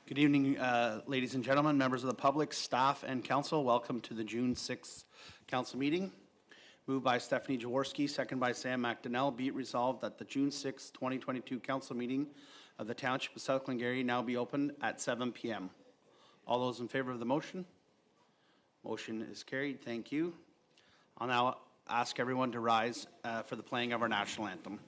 Good evening, ladies and gentlemen, members of the public, staff, and council. Welcome to the June 6th council meeting. Moved by Stephanie Jaworski, second by Sam McDonnell. Be it resolved that the June 6th, 2022 council meeting of the Township of South Glengarry now be open at 7 p.m. All those in favor of the motion? Motion is carried. Thank you. I'll now ask everyone to rise for the playing of our national anthem.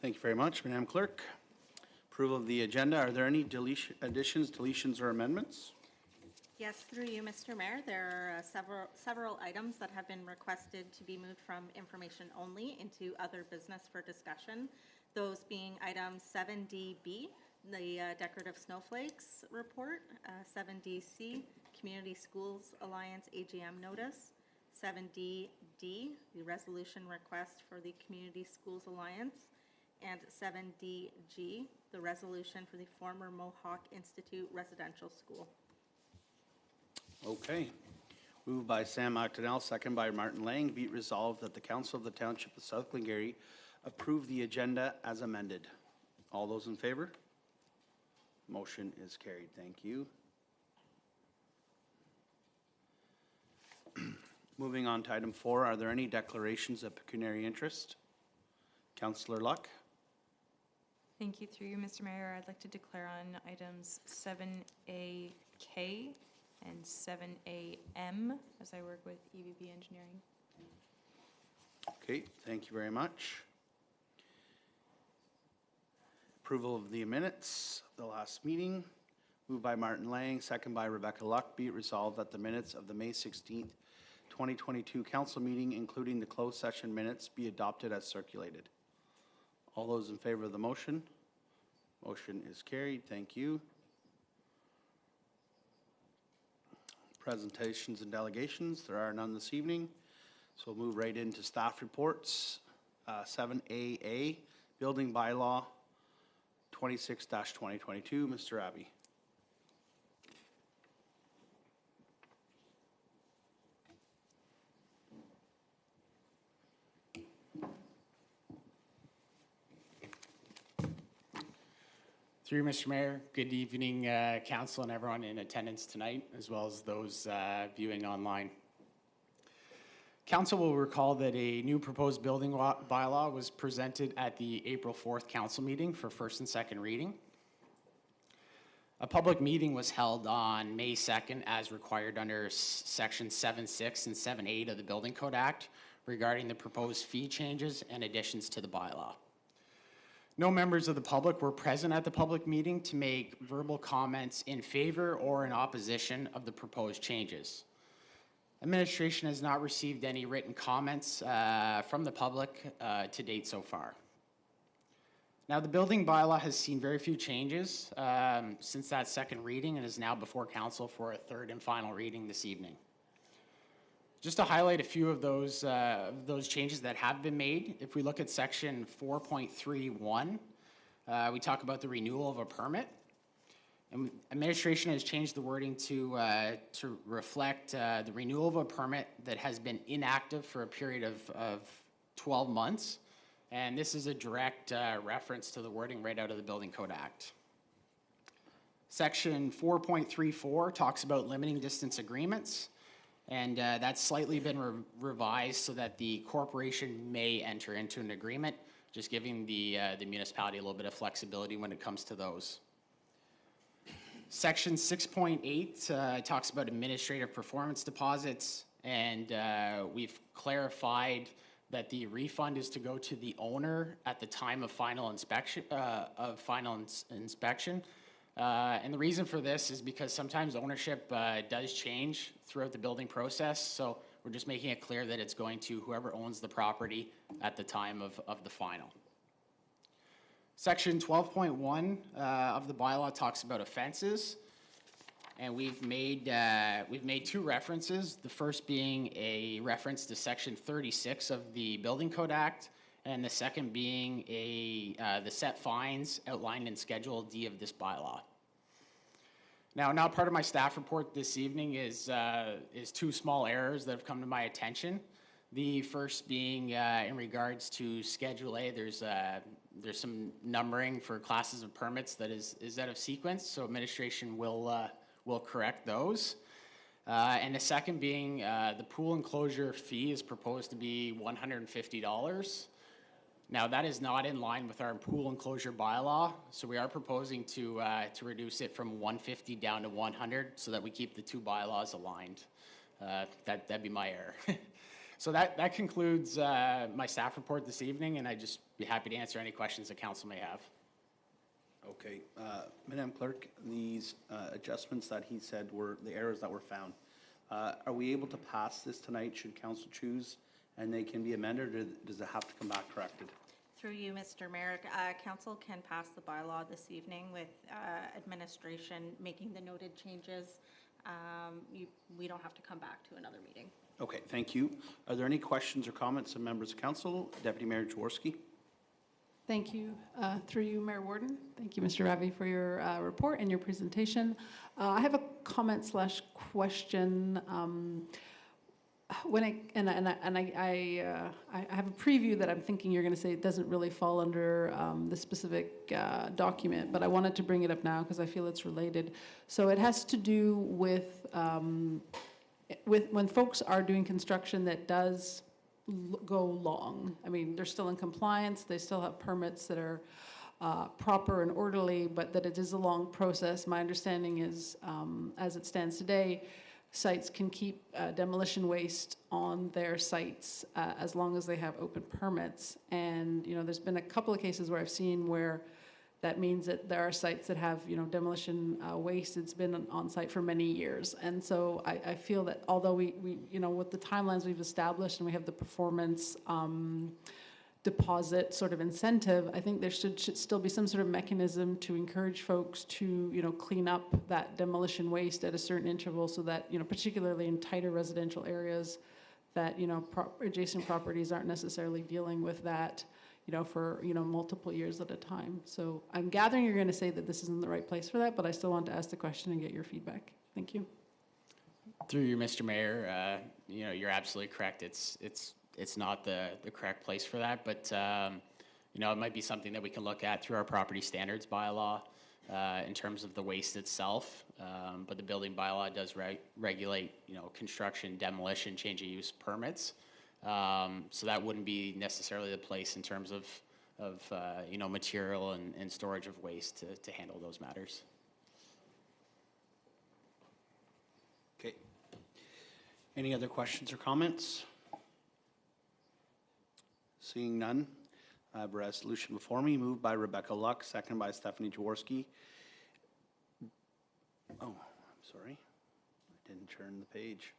Thank you very much, Madam Clerk. Approval of the agenda. Are there any additions, deletions, or amendments? Yes, through you, Mr. Mayor. There are several items that have been requested to be moved from information only into other business for discussion. Those being items 7DB, the Decorative Snowflakes report, 7DC, Community Schools Alliance AGM notice, 7DD, the resolution request for the Community Schools Alliance, and 7DG, the resolution for the former Mohawk Institute Residential School. Okay. Moved by Sam McDonnell, second by Martin Lang. Be it resolved that the Council of the Township of South Glengarry approve the agenda as amended. All those in favor? Motion is carried. Thank you. Moving on to item 4, are there any declarations of pecuniary interest? Councillor Luck. Thank you. Through you, Mr. Mayor, I'd like to declare on items 7AK and 7AM as I work with EVB Engineering. Okay, thank you very much. Approval of the minutes of the last meeting. Moved by Martin Lang, second by Rebecca Luck. Be it resolved that the minutes of the May 16th, 2022 council meeting, including the closed session minutes, be adopted as circulated. All those in favor of the motion? Motion is carried. Thank you. Presentations and delegations. There are none this evening. So we'll move right into staff reports. 7AA, Building Bylaw 26-2022. Mr. Abbey. Through Mr. Mayor, good evening, council and everyone in attendance tonight, as well as those viewing online. Council will recall that a new proposed building bylaw was presented at the April 4th council meeting for first and second reading. A public meeting was held on May 2nd as required under section 7.6 and 7.8 of the Building Code Act regarding the proposed fee changes and additions to the bylaw. No members of the public were present at the public meeting to make verbal comments in favor or in opposition of the proposed changes. Administration has not received any written comments from the public to date so far. Now, the building bylaw has seen very few changes since that second reading and is now before council for a third and final reading this evening. Just to highlight a few of those changes that have been made, if we look at section 4.31, we talk about the renewal of a permit. Administration has changed the wording to reflect the renewal of a permit that has been inactive for a period of 12 months. And this is a direct reference to the wording right out of the Building Code Act. Section 4.34 talks about limiting distance agreements, and that's slightly been revised so that the corporation may enter into an agreement, just giving the municipality a little bit of flexibility when it comes to those. Section 6.8 talks about administrative performance deposits, and we've clarified that the refund is to go to the owner at the time of final inspection. And the reason for this is because sometimes ownership does change throughout the building process, so we're just making it clear that it's going to whoever owns the property at the time of the final. Section 12.1 of the bylaw talks about offenses, and we've made two references. The first being a reference to Section 36 of the Building Code Act, and the second being the set fines outlined in Schedule D of this bylaw. Now part of my staff report this evening is two small errors that have come to my attention. The first being in regards to Schedule A, there's some numbering for classes of permits that is out of sequence, so administration will correct those. And the second being the pool enclosure fee is proposed to be $150. Now that is not in line with our pool enclosure bylaw, so we are proposing to reduce it from $150 down to $100 so that we keep the two bylaws aligned. That'd be my error. So that concludes my staff report this evening, and I'd just be happy to answer any questions that council may have. Okay, Madam Clerk, these adjustments that he said were the errors that were found. Are we able to pass this tonight should council choose, and they can be amended, or does it have to come back corrected? Through you, Mr. Mayor, council can pass the bylaw this evening with administration making the noted changes. We don't have to come back to another meeting. Okay, thank you. Are there any questions or comments of members of council? Deputy Mayor Jaworski. Thank you. Through you, Mayor Warden. Thank you, Mr. Ravi, for your report and your presentation. I have a comment/question. I have a preview that I'm thinking you're going to say it doesn't really fall under the specific document, but I wanted to bring it up now because I feel it's related. So it has to do with when folks are doing construction that does go long. I mean, they're still in compliance, they still have permits that are proper and orderly, but that it is a long process. My understanding is, as it stands today, sites can keep demolition waste on their sites as long as they have open permits. And, there's been a couple of cases where I've seen where that means that there are sites that have, demolition waste that's been on site for many years. And so I feel that although we with the timelines we've established and we have the performance deposit sort of incentive, I think there should still be some sort of mechanism to encourage folks to, clean up that demolition waste at a certain interval so that, particularly in tighter residential areas, that, adjacent properties aren't necessarily dealing with that, for, multiple years at a time. So I'm gathering you're going to say that this isn't the right place for that, but I still want to ask the question and get your feedback. Thank you. Through you, Mr. Mayor, you're absolutely correct. It's not the correct place for that, but it might be something that we can look at through our property standards bylaw in terms of the waste itself. But the building bylaw does regulate, construction, demolition, change of use permits. So that wouldn't be necessarily the place in terms of material and storage of waste to handle those matters. Okay. Any other questions or comments? Seeing none, I have a resolution before me, moved by Rebecca Luck, second by Stephanie Jaworski. Oh, I'm sorry, I didn't turn the page.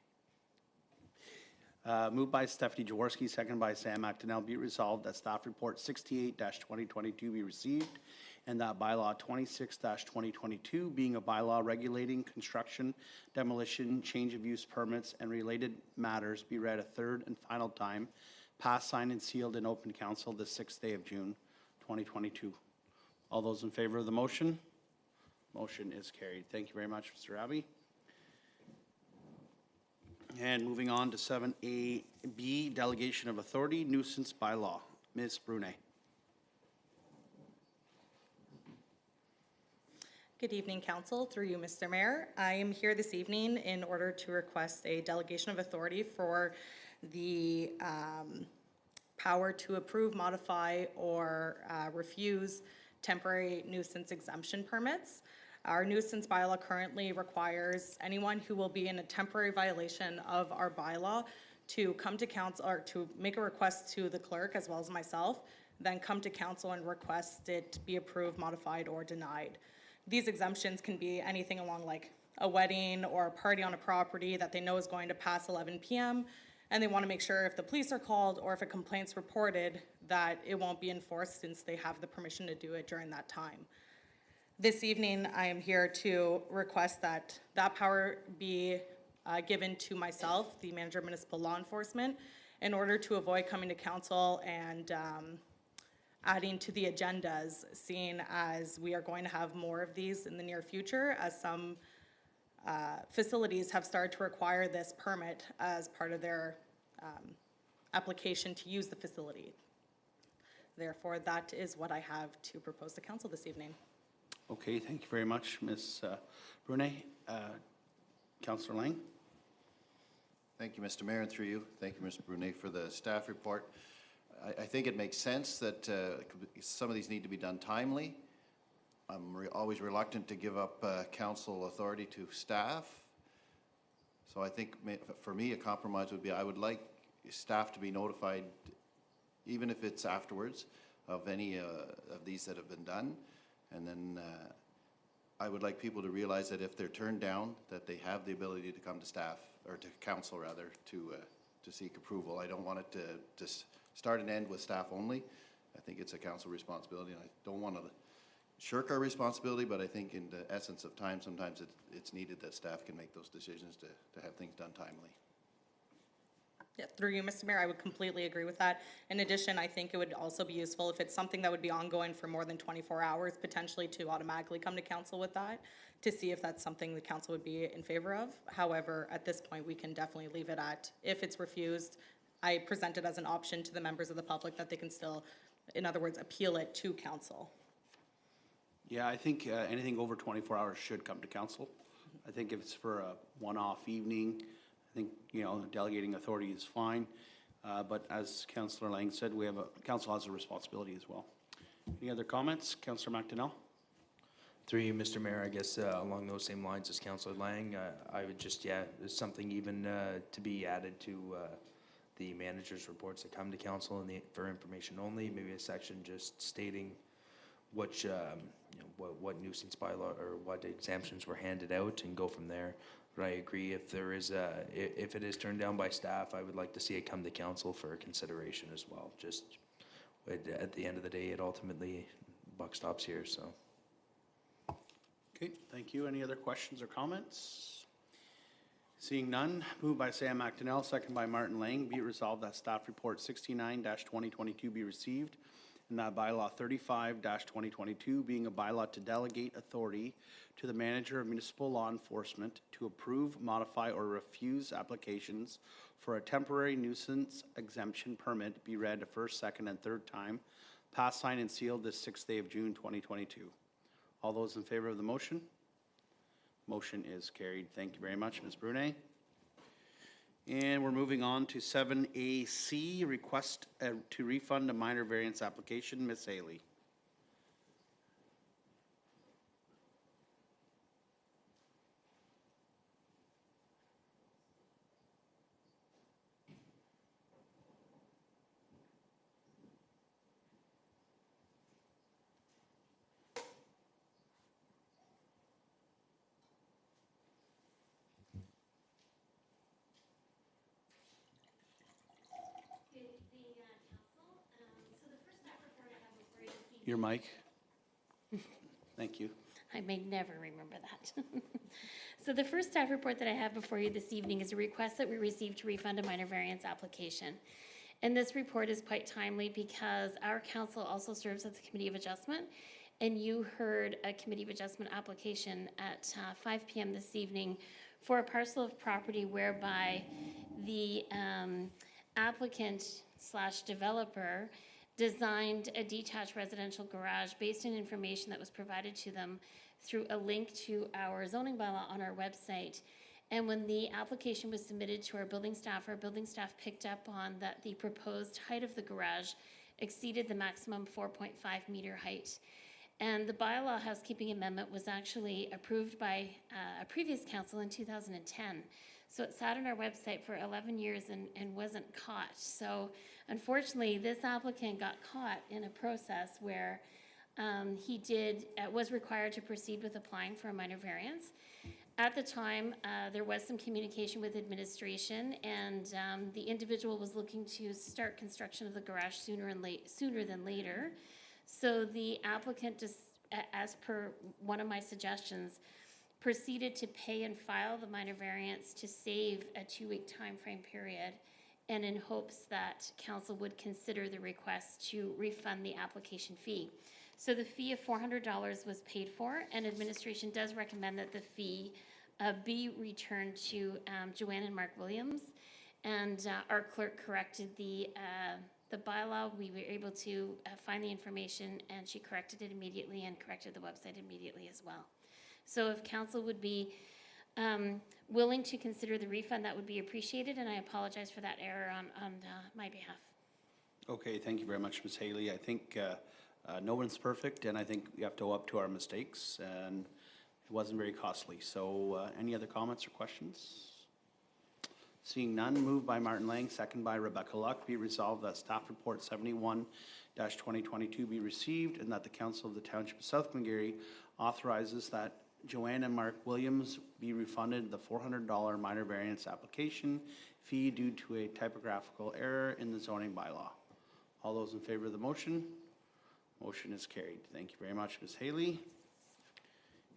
Moved by Stephanie Jaworski, second by Sam McDonnell, be it resolved that staff report 68-2022 be received, and that bylaw 26-2022, being a bylaw regulating construction, demolition, change of use permits, and related matters, be read a third and final time, passed, signed, and sealed in open council the 6th day of June, 2022. All those in favor of the motion? Motion is carried. Thank you very much, Mr. Abbey. And moving on to 7A-B, Delegation of Authority, Nuisance Bylaw. Ms. Brunet. Good evening, Council. Through you, Mr. Mayor. I am here this evening in order to request a delegation of authority for the power to approve, modify, or refuse temporary nuisance exemption permits. Our nuisance bylaw currently requires anyone who will be in a temporary violation of our bylaw to come to council, or to make a request to the clerk as well as myself, then come to council and request it be approved, modified, or denied. These exemptions can be anything along like a wedding or a party on a property that they know is going to pass 11 p.m. and they want to make sure if the police are called or if a complaint's reported that it won't be enforced since they have the permission to do it during that time. This evening, I am here to request that that power be given to myself, the manager of municipal law enforcement, in order to avoid coming to council and adding to the agendas, seeing as we are going to have more of these in the near future, as some facilities have started to require this permit as part of their application to use the facility. Therefore, that is what I have to propose to council this evening. Okay, thank you very much, Ms. Brunet. Councillor Lang. Thank you, Mr. Mayor, and through you, thank you, Mr. Brunet, for the staff report. I think it makes sense that some of these need to be done timely. I'm always reluctant to give up council authority to staff. So I think for me, a compromise would be I would like staff to be notified, even if it's afterwards, of any of these that have been done. And then I would like people to realize that if they're turned down, that they have the ability to come to staff, or to council rather, to seek approval. I don't want it to start and end with staff only. I think it's a council responsibility, and I don't want to shirk our responsibility, but I think in the essence of time, sometimes it's needed that staff can make those decisions to have things done timely. Yeah, through you, Mr. Mayor, I would completely agree with that. In addition, I think it would also be useful if it's something that would be ongoing for more than 24 hours, potentially to automatically come to council with that, to see if that's something the council would be in favor of. However, at this point, we can definitely leave it at, if it's refused, I present it as an option to the members of the public that they can still, in other words, appeal it to council. Yeah, I think anything over 24 hours should come to council. I think if it's for a one-off evening, I think, delegating authority is fine. But as Councillor Lang said, council has a responsibility as well. Any other comments? Councillor McDonnell? Through you, Mr. Mayor, I guess along those same lines as Councillor Lang, I would just, there's something even to be added to the manager's reports that come to council and for information only, maybe a section just stating which, what nuisance bylaw or what exemptions were handed out and go from there. But I agree, if there is if it is turned down by staff, I would like to see it come to council for consideration as well. Just at the end of the day, it ultimately buck stops here, so. Okay, thank you. Any other questions or comments? Seeing none, moved by Sam McDonnell, second by Martin Lang. Be it resolved that staff report 69-2022 be received, and that bylaw 35-2022 being a bylaw to delegate authority to the manager of municipal law enforcement to approve, modify, or refuse applications for a temporary nuisance exemption permit be read a first, second, and third time, passed, signed, and sealed this 6th day of June 2022. All those in favor of the motion? Motion is carried. Thank you very much, Ms. Brunet. And we're moving on to 7AC, request to refund a minor variance application. Ms. Haley. Your mic. Thank you. I may never remember that. So the first staff report that I have before you this evening is a request that we received to refund a minor variance application. And this report is quite timely because our council also serves as a committee of adjustment. and you heard a Committee of Adjustment application at 5 p.m. this evening for a parcel of property whereby the applicant / developer designed a detached residential garage based on information that was provided to them through a link to our zoning bylaw on our website. And when the application was submitted to our building staff picked up on that the proposed height of the garage exceeded the maximum 4.5 meter height. And the bylaw housekeeping amendment was actually approved by a previous council in 2010. So it sat on our website for 11 years and wasn't caught. So unfortunately, this applicant got caught in a process where he was required to proceed with applying for a minor variance. At the time, there was some communication with administration, and the individual was looking to start construction of the garage sooner than later. So the applicant, just as per one of my suggestions, proceeded to pay and file the minor variance to save a 2-week timeframe period, and in hopes that council would consider the request to refund the application fee. So the fee of $400 was paid for, and administration does recommend that the fee be returned to Joanne and Mark Williams. And our clerk corrected the bylaw. We were able to find the information, and she corrected it immediately and corrected the website immediately as well. So if council would be willing to consider the refund, that would be appreciated, and I apologize for that error on my behalf. Okay, thank you very much, Ms. Haley. I think no one's perfect, and I think we have to owe up to our mistakes, and it wasn't very costly. So any other comments or questions? Seeing none, moved by Martin Lang, second by Rebecca Luck, be resolved that staff report 71-2022 be received, and that the Council of the Township of South Glengarry authorizes that Joanne and Mark Williams be refunded the $400 minor variance application fee due to a typographical error in the zoning bylaw. All those in favor of the motion? Motion is carried. Thank you very much, Ms. Haley.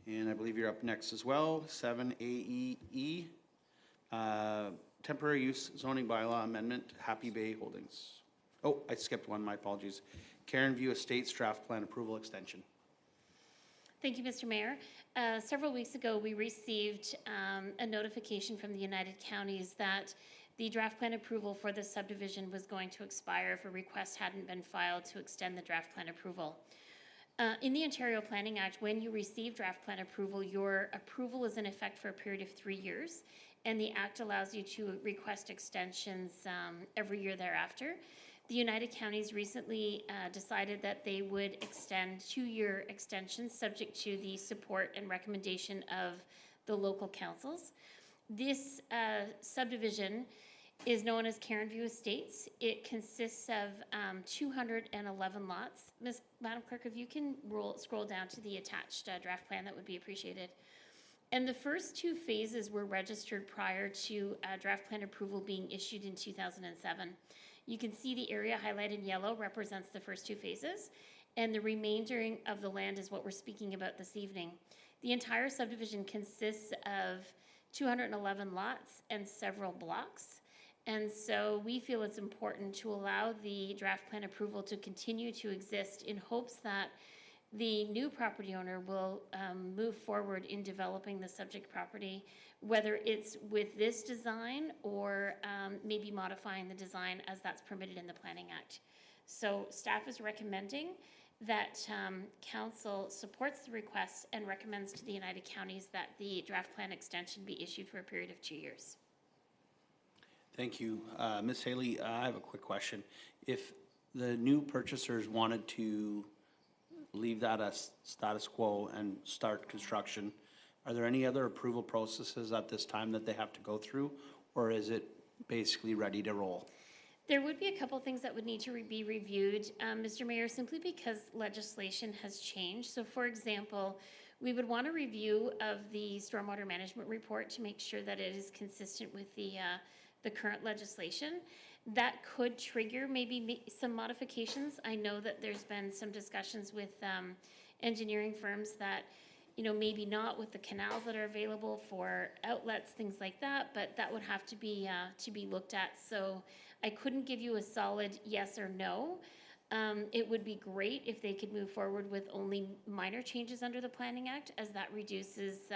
And I believe you're up next as well, 7AEE, temporary use zoning bylaw amendment, Happy Bay Holdings. Oh, I skipped one, my apologies. Karen View Estates draft plan approval extension. Thank you, Mr. Mayor. Several weeks ago, we received a notification from the United Counties that the draft plan approval for the subdivision was going to expire if a request hadn't been filed to extend the draft plan approval. In the Ontario Planning Act, when you receive draft plan approval, your approval is in effect for a period of 3 years, and the Act allows you to request extensions every year thereafter. The United Counties recently decided that they would extend 2-year extensions subject to the support and recommendation of the local councils. This subdivision is known as Karen View Estates. It consists of 211 lots. Madam Clerk, if you can scroll down to the attached draft plan, that would be appreciated. And the first 2 phases were registered prior to draft plan approval being issued in 2007. You can see the area highlighted in yellow represents the first 2 phases, and the remainder of the land is what we're speaking about this evening. The entire subdivision consists of 211 lots and several blocks. And so we feel it's important to allow the draft plan approval to continue to exist in hopes that the new property owner will move forward in developing the subject property, whether it's with this design or maybe modifying the design as that's permitted in the Planning Act. So staff is recommending that council supports the request and recommends to the United Counties that the draft plan extension be issued for a period of 2 years. Thank you. Ms. Haley, I have a quick question. If the new purchasers wanted to leave that as status quo and start construction, are there any other approval processes at this time that they have to go through, or is it basically ready to roll? There would be a couple things that would need to be reviewed, Mr. Mayor, simply because legislation has changed. So for example, we would want a review of the stormwater management report to make sure that it is consistent with the current legislation. That could trigger maybe some modifications. I know that there's been some discussions with engineering firms that, you know, maybe not with the canals that are available for outlets, things like that, but that would have to be looked at. So I couldn't give you a solid yes or no. It would be great if they could move forward with only minor changes under the Planning Act, as that reduces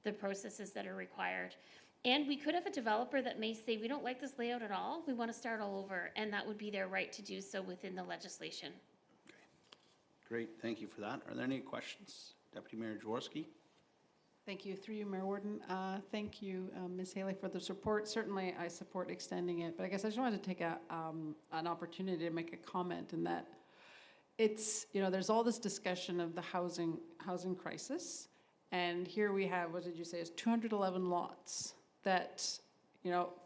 the processes that are required. And we could have a developer that may say, we don't like this layout at all, we want to start all over, and that would be their right to do so within the legislation. Great, thank you for that. Are there any questions? Deputy Mayor Jaworski? Thank you. Through you, Mayor Warden. Thank you, Ms. Haley, for the support. Certainly, I support extending it, but I guess I just wanted to take an opportunity to make a comment in that it's, there's all this discussion of the housing crisis, and here we have, what did you say, is 211 lots that,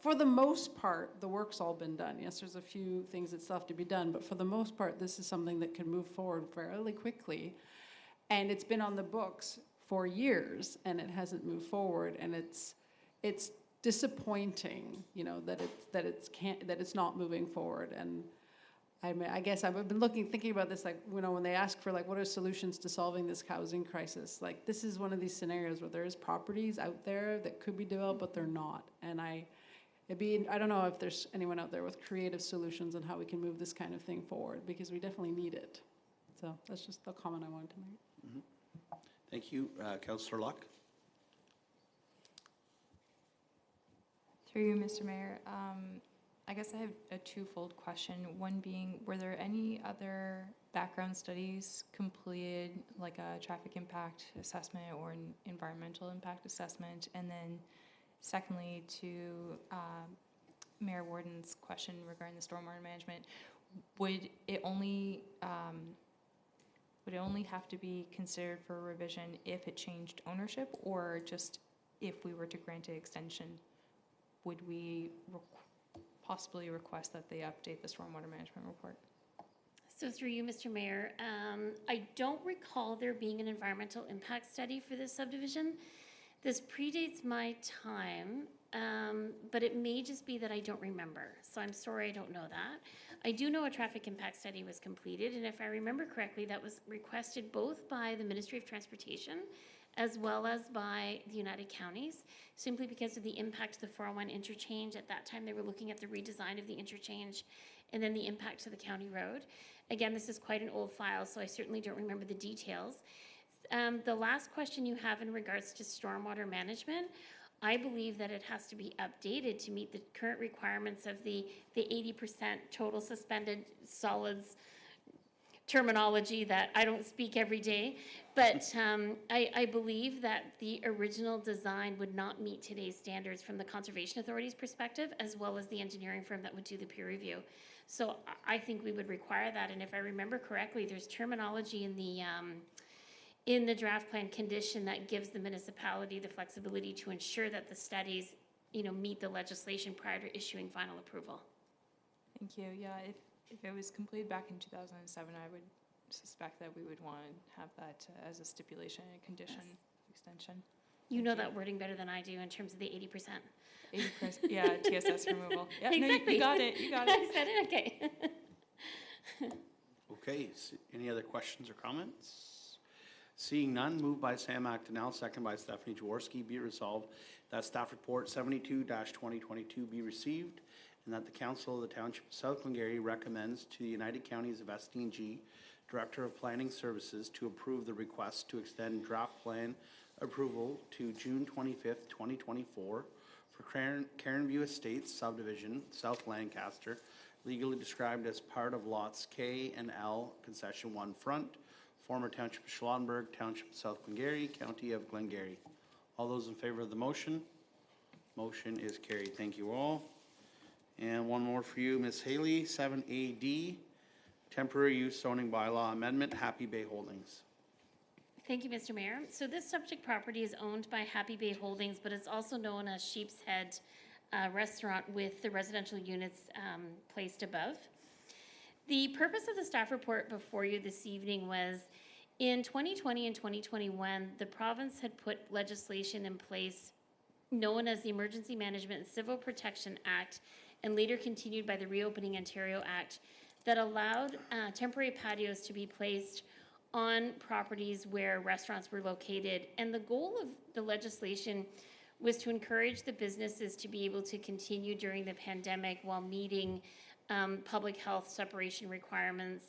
for the most part, the work's all been done. Yes, there's a few things that still have to be done, but for the most part, this is something that can move forward fairly quickly, and it's been on the books for years, and it hasn't moved forward, and it's disappointing, that it's not moving forward. And I guess I've been thinking about this, like, when they ask for, like, what are solutions to solving this housing crisis? Like, this is one of these scenarios where there is properties out there that could be developed, but they're not. And I don't know if there's anyone out there with creative solutions on how we can move this kind of thing forward, because we definitely need it. So that's just the comment I wanted to make. Mm-hmm. Thank you. Councillor Luck? Through you, Mr. Mayor, I guess I have a twofold question. One being, were there any other background studies completed, like a traffic impact assessment or an environmental impact assessment? And then secondly, to Mayor Warden's question regarding the stormwater management, would it only have to be considered for revision if it changed ownership, or just if we were to grant an extension, would we possibly request that they update the stormwater management report? So through you, Mr. Mayor, I don't recall there being an environmental impact study for this subdivision. This predates my time, but it may just be that I don't remember. So I'm sorry I don't know that. I do know a traffic impact study was completed, and if I remember correctly, that was requested both by the Ministry of Transportation as well as by the United Counties, simply because of the impact to the 401 interchange. At that time, they were looking at the redesign of the interchange and then the impact to the county road. Again, this is quite an old file, so I certainly don't remember the details. The last question you have in regards to stormwater management, I believe that it has to be updated to meet the current requirements of the 80% total suspended solids terminology that I don't speak every day. But I believe that the original design would not meet today's standards from the Conservation Authority's perspective, as well as the engineering firm that would do the peer review. So I think we would require that. And if I remember correctly, there's terminology in the draft plan condition that gives the municipality the flexibility to ensure that the studies, meet the legislation prior to issuing final approval. Thank you. Yeah, if it was completed back in 2007, I would suspect that we would want to have that as a stipulation and condition extension. You know that wording better than I do in terms of the 80%. 80%, yeah, TSS removal. Yeah, exactly. No, you got it. You got it. I said it. Okay. Okay, any other questions or comments? Seeing none, moved by Sam McDonnell, second by Stephanie Jaworski, be it resolved that staff report 72-2022 be received, and that the Council of the Township of South Glengarry recommends to the United Counties of SDNG Director of Planning Services to approve the request to extend draft plan approval to June 25th, 2024 for Cairnview Estates subdivision, South Lancaster, legally described as part of lots K and L, concession 1 front, former Township of Schlottenburg, Township of South Glengarry, County of Glengarry. All those in favor of the motion? Motion is carried. Thank you all. And one more for you, Ms. Haley, 7AD, temporary use zoning bylaw amendment, Happy Bay Holdings. Thank you, Mr. Mayor. So this subject property is owned by Happy Bay Holdings, but it's also known as Sheep's Head Restaurant with the residential units placed above. The purpose of the staff report before you this evening was in 2020 and 2021, the province had put legislation in place known as the Emergency Management and Civil Protection Act, and later continued by the Reopening Ontario Act, that allowed temporary patios to be placed on properties where restaurants were located. And the goal of the legislation was to encourage the businesses to be able to continue during the pandemic while meeting public health separation requirements,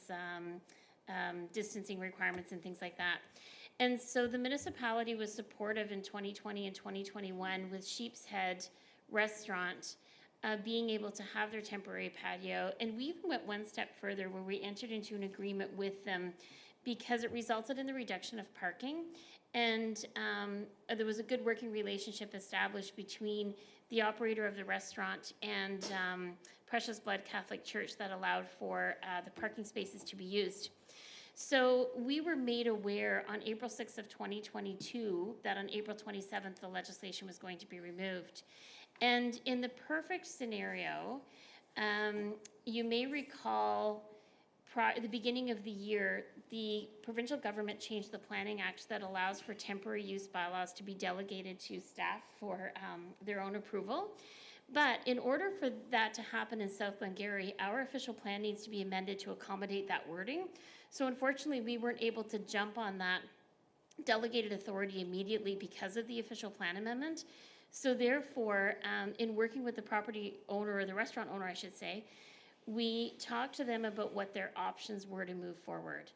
distancing requirements, and things like that. And so the municipality was supportive in 2020 and 2021 with Sheep's Head Restaurant being able to have their temporary patio. And we even went one step further where we entered into an agreement with them because it resulted in the reduction of parking. And there was a good working relationship established between the operator of the restaurant and Precious Blood Catholic Church that allowed for the parking spaces to be used. So we were made aware on April 6th of 2022 that on April 27th the legislation was going to be removed. And in the perfect scenario, you may recall at the beginning of the year, the provincial government changed the Planning Act that allows for temporary use bylaws to be delegated to staff for their own approval. But in order for that to happen in South Glengarry, our official plan needs to be amended to accommodate that wording. So unfortunately, we weren't able to jump on that delegated authority immediately because of the official plan amendment. So therefore, in working with the property owner, or the restaurant owner, I should say, we talked to them about what their options were to move forward.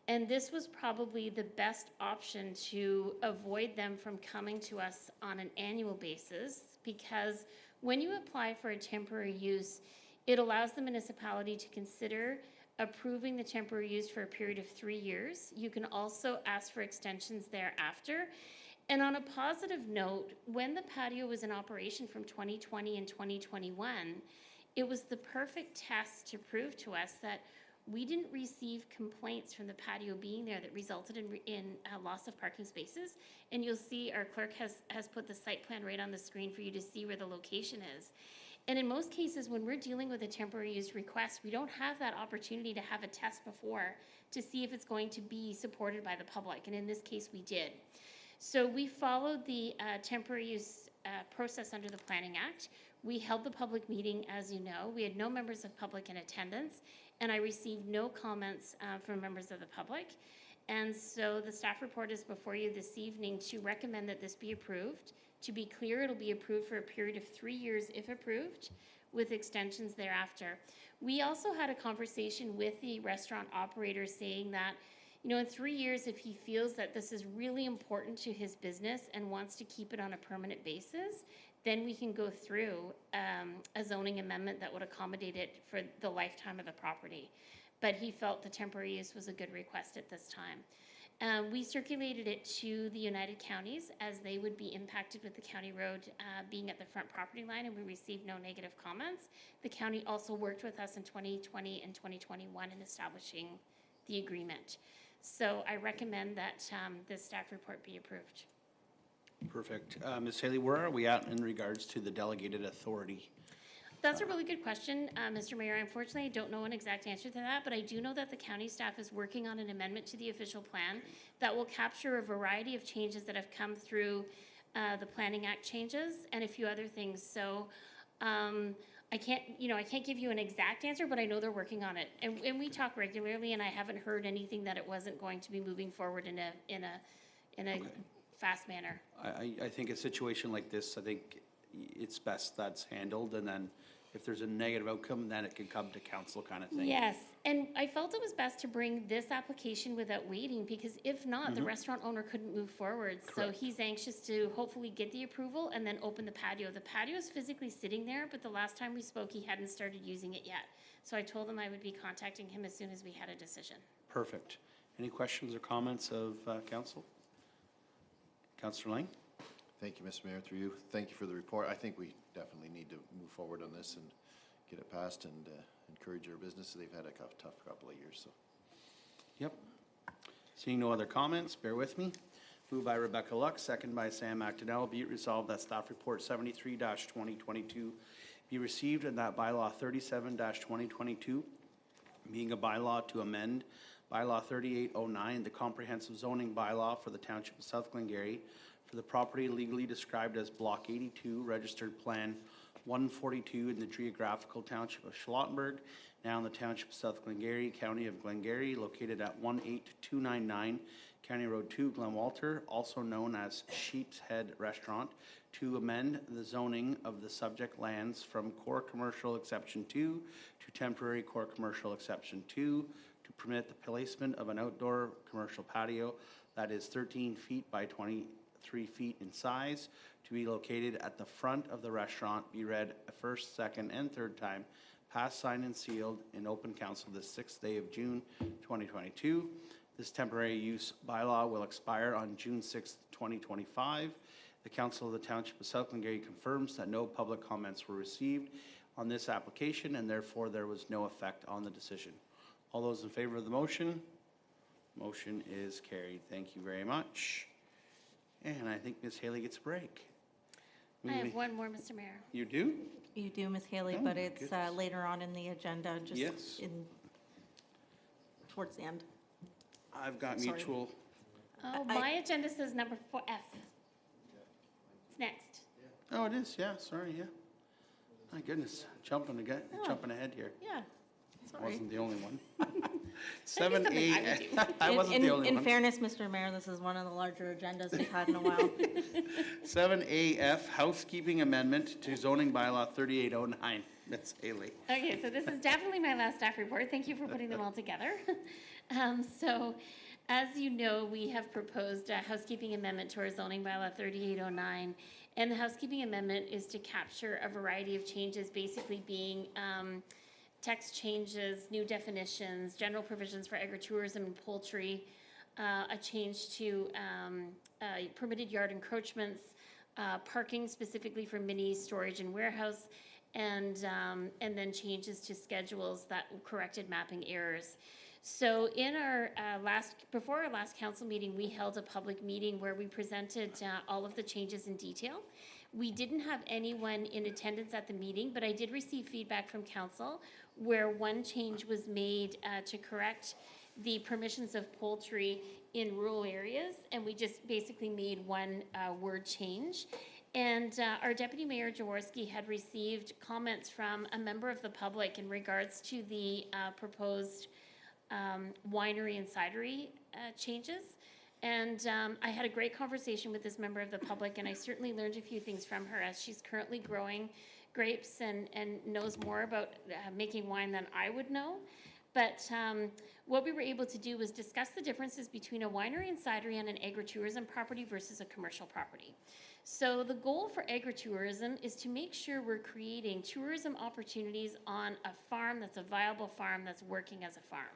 And this was probably the best option to avoid them from coming to us on an annual basis, because when you apply for a temporary use, it allows the municipality to consider approving the temporary use for a period of 3 years. You can also ask for extensions thereafter. And on a positive note, when the patio was in operation from 2020 and 2021, it was the perfect test to prove to us that we didn't receive complaints from the patio being there that resulted in loss of parking spaces. And you'll see our clerk has put the site plan right on the screen for you to see where the location is. And in most cases, when we're dealing with a temporary use request, we don't have that opportunity to have a test before to see if it's going to be supported by the public. And in this case, we did. So we followed the temporary use process under the Planning Act. We held the public meeting, as you know. We had no members of public in attendance, and I received no comments from members of the public. And so the staff report is before you this evening to recommend that this be approved. To be clear, it'll be approved for a period of 3 years if approved, with extensions thereafter. We also had a conversation with the restaurant operator saying that, you know, in 3 years, if he feels that this is really important to his business and wants to keep it on a permanent basis, then we can go through a zoning amendment that would accommodate it for the lifetime of the property. But he felt the temporary use was a good request at this time. We circulated it to the United Counties as they would be impacted with the county road being at the front property line, and we received no negative comments. The county also worked with us in 2020 and 2021 in establishing the agreement. So I recommend that this staff report be approved. Perfect. Ms. Haley, where are we at in regards to the delegated authority? That's a really good question, Mr. Mayor. Unfortunately, I don't know an exact answer to that, but I do know that the county staff is working on an amendment to the official plan that will capture a variety of changes that have come through the Planning Act changes and a few other things. So I can't give you an exact answer, but I know they're working on it. And we talk regularly, and I haven't heard anything that it wasn't going to be moving forward in a fast manner. I think a situation like this, I think it's best that's handled, and then if there's a negative outcome, then it can come to council kind of thing. Yes, and I felt it was best to bring this application without waiting, because if not, the restaurant owner couldn't move forward. So he's anxious to hopefully get the approval and then open the patio. The patio is physically sitting there, but the last time we spoke, he hadn't started using it yet. So I told him I would be contacting him as soon as we had a decision. Perfect. Any questions or comments of council? Councillor Lang? Thank you, Mr. Mayor, through you. Thank you for the report. I think we definitely need to move forward on this and get it passed and encourage our businesses. They've had a tough couple of years, so. Yep. Seeing no other comments, bear with me. Moved by Rebecca Luck, second by Sam McDonnell. Be it resolved that staff report 73-2022 be received, and that bylaw 37-2022, being a bylaw to amend bylaw 3809, the comprehensive zoning bylaw for the township of South Glengarry, for the property legally described as Block 82, Registered Plan 142 in the geographical township of Charlottenburg, now in the township of South Glengarry, county of Glengarry, located at 18299 County Road 2, Glen Walter, also known as Sheep's Head Restaurant, to amend the zoning of the subject lands from core commercial exception 2 to temporary core commercial exception 2 to permit the placement of an outdoor commercial patio that is 13 feet by 23 feet in size to be located at the front of the restaurant, be read a first, second, and third time, passed, signed, and sealed in open council the 6th day of June 2022. This temporary use bylaw will expire on June 6, 2025. The Council of the Township of South Glengarry confirms that no public comments were received on this application, and therefore there was no effect on the decision. All those in favor of the motion? Motion is carried. Thank you very much. And I think Ms. Haley gets a break. I have one more, Mr. Mayor. You do? You do, Ms. Haley, Oh, but it's goodness. later on in the agenda, just Yes. towards the end. I've got Sorry. mutual. Oh, my agenda says number 4F. It's next. Oh, it is, yeah, sorry, yeah. My goodness, jumping ahead here. Yeah, I sorry. wasn't the only one. something I would do. I wasn't the only In one. fairness, Mr. Mayor, this is one of the larger agendas we've had in a while. 7AF, housekeeping amendment to zoning bylaw 3809. Ms. Haley. Okay, so this is definitely my last staff report. Thank you for putting them all together. So, as you know, we have proposed a housekeeping amendment to our zoning bylaw 3809. And the housekeeping amendment is to capture a variety of changes, basically being text changes, new definitions, general provisions for agritourism and poultry, a change to permitted yard encroachments, parking specifically for mini storage and warehouse, and then changes to schedules that corrected mapping errors. So in our before our last council meeting, we held a public meeting where we presented all of the changes in detail. We didn't have anyone in attendance at the meeting, but I did receive feedback from council where one change was made to correct the permissions of poultry in rural areas, and we just basically made one word change. And our Deputy Mayor Jaworski had received comments from a member of the public in regards to the proposed winery and cidery changes. And I had a great conversation with this member of the public, and I certainly learned a few things from her as she's currently growing grapes and knows more about making wine than I would know. But what we were able to do was discuss the differences between a winery and cidery and an agritourism property versus a commercial property. So the goal for agritourism is to make sure we're creating tourism opportunities on a farm that's a viable farm that's working as a farm.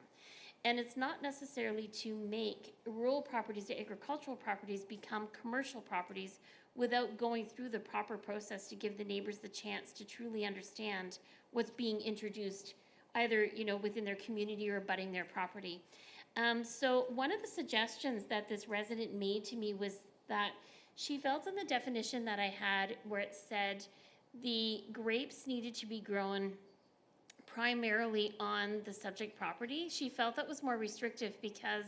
And it's not necessarily to make rural properties to agricultural properties become commercial properties without going through the proper process to give the neighbors the chance to truly understand what's being introduced either, within their community or abutting their property. So one of the suggestions that this resident made to me was that she felt in the definition that I had where it said the grapes needed to be grown primarily on the subject property. She felt that was more restrictive because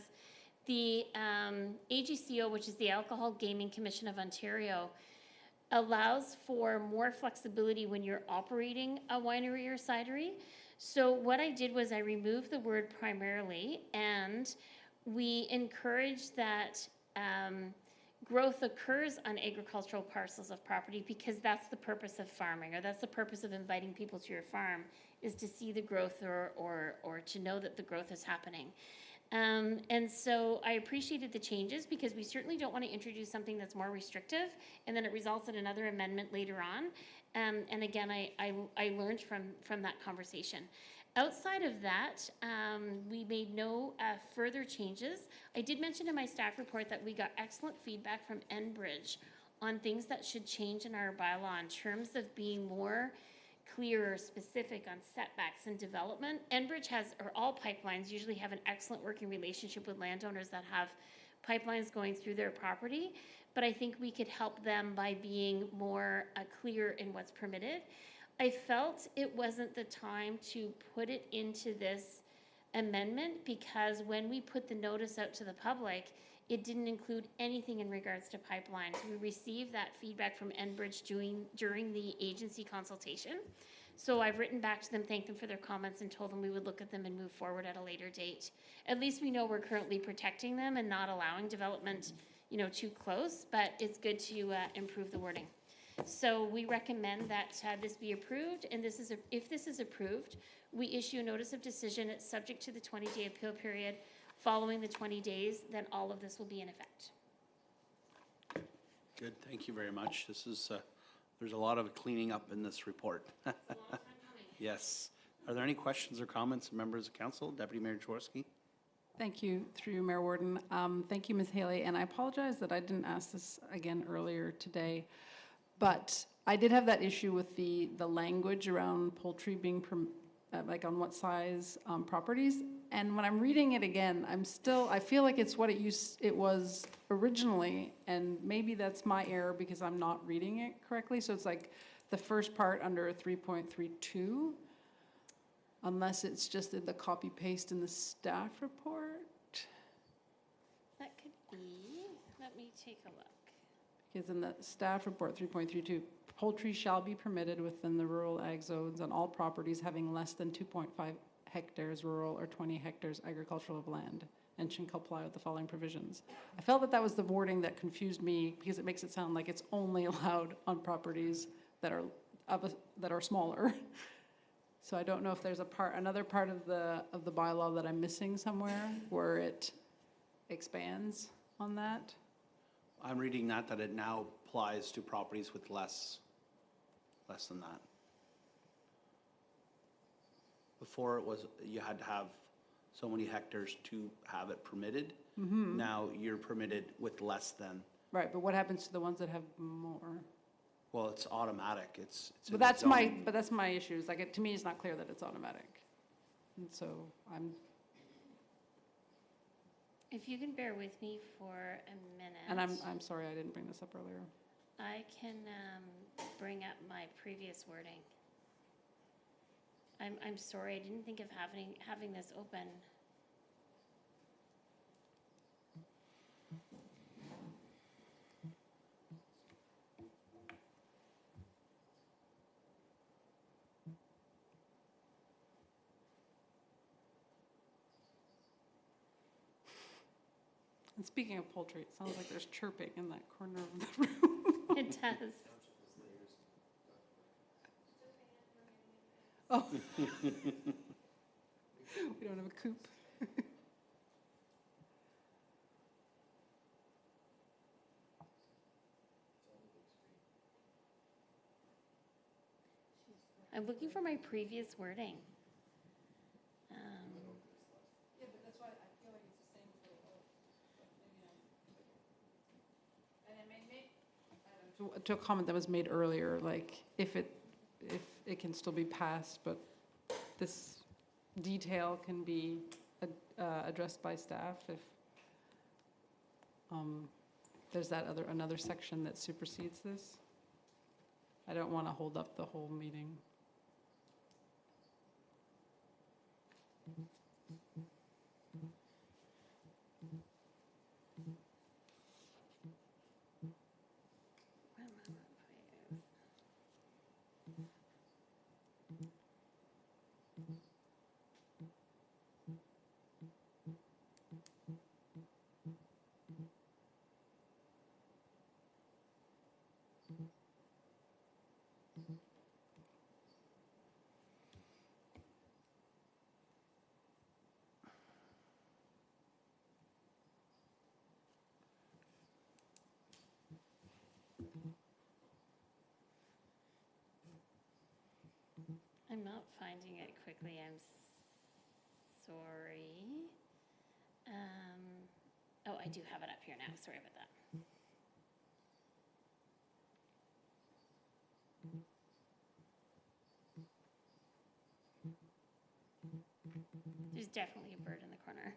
the AGCO, which is the Alcohol Gaming Commission of Ontario, allows for more flexibility when you're operating a winery or cidery. So what I did was I removed the word primarily, and we encourage that growth occurs on agricultural parcels of property because that's the purpose of farming, or that's the purpose of inviting people to your farm, is to see the growth or to know that the growth is happening. And so I appreciated the changes because we certainly don't want to introduce something that's more restrictive and then it results in another amendment later on. And again, I learned from that conversation. Outside of that, we made no further changes. I did mention in my staff report that we got excellent feedback from Enbridge on things that should change in our bylaw in terms of being more clear or specific on setbacks and development. Enbridge or all pipelines usually have an excellent working relationship with landowners that have pipelines going through their property, but I think we could help them by being more clear in what's permitted. I felt it wasn't the time to put it into this amendment because when we put the notice out to the public, it didn't include anything in regards to pipelines. We received that feedback from Enbridge during the agency consultation. So I've written back to them, thanked them for their comments, and told them we would look at them and move forward at a later date. At least we know we're currently protecting them and not allowing development, too close, but it's good to improve the wording. So we recommend that this be approved, and if this is approved, we issue a notice of decision. It's subject to the 20-day appeal period. Following the 20 days, then all of this will be in effect. Good, thank you very much. This is, there's a lot of cleaning up in this report. Yes. Are there any questions or comments, members of council? Deputy Mayor Jaworski? Thank you, through you, Mayor Warden. Thank you, Ms. Haley, and I apologize that I didn't ask this again earlier today, but I did have that issue with the language around poultry being, like on what size properties, and when I'm reading it again, I feel like it's what it was originally, and maybe that's my error because I'm not reading it correctly, so it's like the first part under 3.32, unless it's just the copy paste in the staff report. That could be. Let me take a look. Because in the staff report 3.32, poultry shall be permitted within the rural ag zones on all properties having less than 2.5 hectares rural or 20 hectares agricultural of land and should comply with the following provisions. I felt that was the wording that confused me because it makes it sound like it's only allowed on properties that are smaller. So I don't know if there's another part of the bylaw that I'm missing somewhere where it expands on that. I'm reading that it now applies to properties with less than that. Before it was, you had to have so many hectares to have it permitted. Now you're permitted with less than. Right, but what happens to the ones that have more? Well, it's automatic. It's in But the that's zoning. my issue. Is like, to me, it's not clear that it's automatic. And so If you can bear with me for a minute. and I'm sorry I didn't bring this up earlier. I can bring up my previous wording. I'm sorry, I didn't think of having this open. And speaking of poultry, it sounds like there's chirping in that corner of the room. It does. Oh. We don't have a coop. I'm looking for my previous wording. Yeah, but that's why I feel like it's the same for both. And it to a comment that was made earlier, like if it can still be passed, but this detail can be addressed by staff if there's another section that supersedes this. I don't want to hold up the whole meeting. I'm not finding it quickly, I'm sorry. Oh, I do have it up here now, sorry about that. There's definitely a bird in the corner.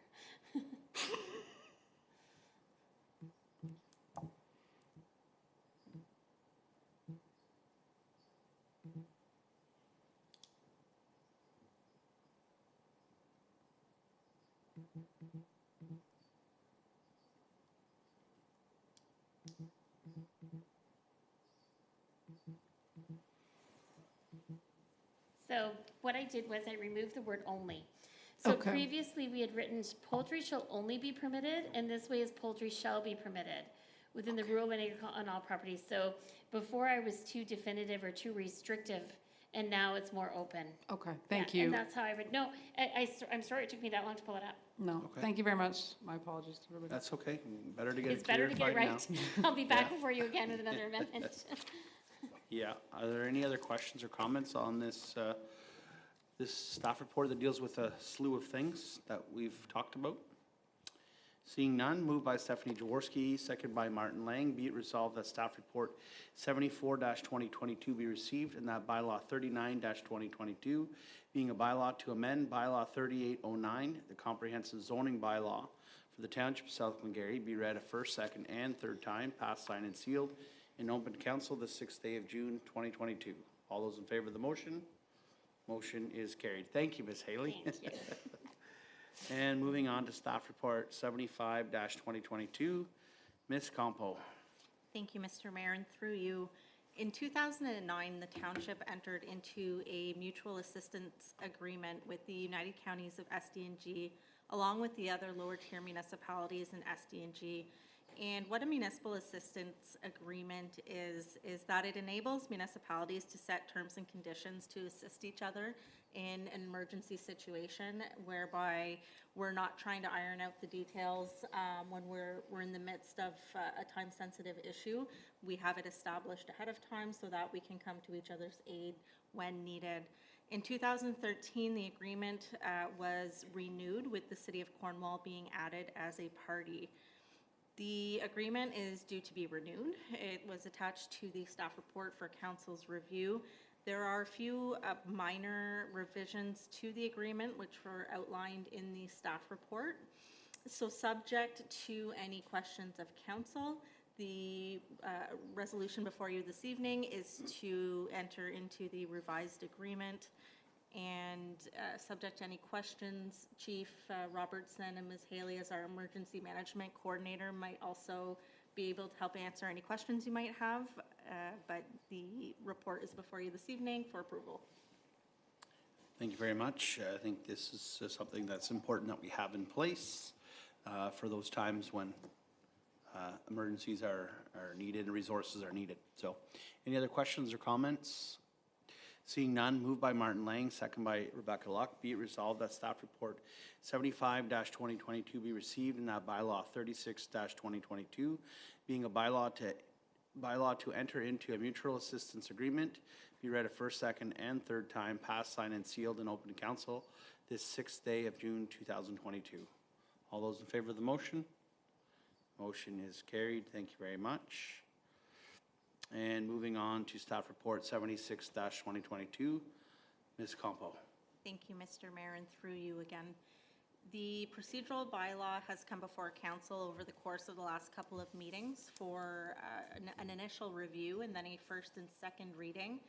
So what I did was I removed the word only. So Okay. previously, we had written poultry shall only be permitted, and this way is poultry shall be permitted within the rural and agricultural on all properties. So before I was too definitive or too restrictive, and now it's more open. Okay, thank Yeah, you. And that's how I read, no, I'm sorry it took me that long to pull it up. No, Okay. thank you very much. My apologies to everybody. That's okay. Better to get It's it better to get it clarified now. right. I'll be back Yeah. before you again with another amendment. Yeah. Are there any other questions or comments on this, this staff report that deals with a slew of things that we've talked about? Seeing none, moved by Stephanie Jaworski, second by Martin Lang. Be it resolved that staff report 74-2022 be received and that bylaw 39-2022, being a bylaw to amend bylaw 3809, the comprehensive zoning bylaw for the township of South Glengarry, be read a first, second, and third time, passed, signed, and sealed in open council the 6th day of June 2022. All those in favor of the motion? Motion is carried. Thank you, Ms. Haley. Thank you. And moving on to staff report 75-2022, Ms. Campo. Thank you, Mr. Mayor, and through you. In 2009, the township entered into a mutual assistance agreement with the United Counties of SD&G, along with the other lower-tier municipalities in SD&G. And what a municipal assistance agreement is that it enables municipalities to set terms and conditions to assist each other in an emergency situation, whereby we're not trying to iron out the details when we're in the midst of a time-sensitive issue. We have it established ahead of time so that we can come to each other's aid when needed. In 2013, the agreement was renewed with the City of Cornwall being added as a party. The agreement is due to be renewed. It was attached to the staff report for council's review. There are a few minor revisions to the agreement which were outlined in the staff report. So subject to any questions of council, the resolution before you this evening is to enter into the revised agreement. And subject to any questions, Chief Robertson and Ms. Haley, as our emergency management coordinator, might also be able to help answer any questions you might have. But the report is before you this evening for approval. Thank you very much. I think this is something that's important that we have in place for those times when emergencies are needed and resources are needed. So any other questions or comments? Seeing none, moved by Martin Lang, second by Rebecca Luck. Be it resolved that staff report 75-2022 be received and that bylaw 36-2022, being a bylaw to enter into a mutual assistance agreement, be read a first, second, and third time, passed, signed, and sealed in open council this 6th day of June 2022. All those in favor of the motion? Motion is carried. Thank you very much. And moving on to staff report 76-2022, Ms. Campo. Thank you, Mr. Mayor, and through you again. The procedural bylaw has come before council over the course of the last couple of meetings for an initial review and then a first and second reading.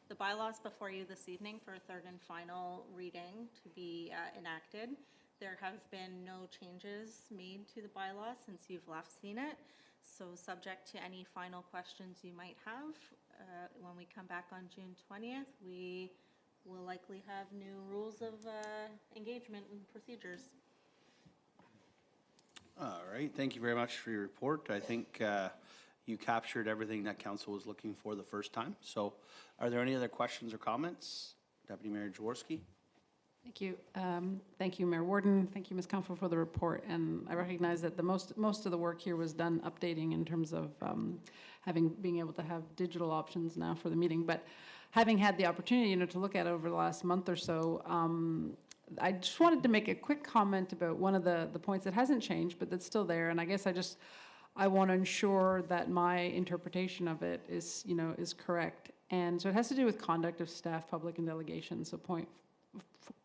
The bylaw is before you this evening for a third and final reading to be enacted. There have been no changes made to the bylaw since you've last seen it. So subject to any final questions you might have, when we come back on June 20th, we will likely have new rules of engagement and procedures. All right, thank you very much for your report. I think you captured everything that council was looking for the first time. So are there any other questions or comments? Deputy Mayor Jaworski. Thank you. Thank you, Mayor Warden. Thank you, Ms. Comfort, for the report. And I recognize that the most of the work here was done updating in terms of being able to have digital options now for the meeting. But having had the opportunity, to look at it over the last month or so, I just wanted to make a quick comment about one of the points that hasn't changed, but that's still there. And I guess I want to ensure that my interpretation of it is correct. And so it has to do with conduct of staff, public, and delegation. So point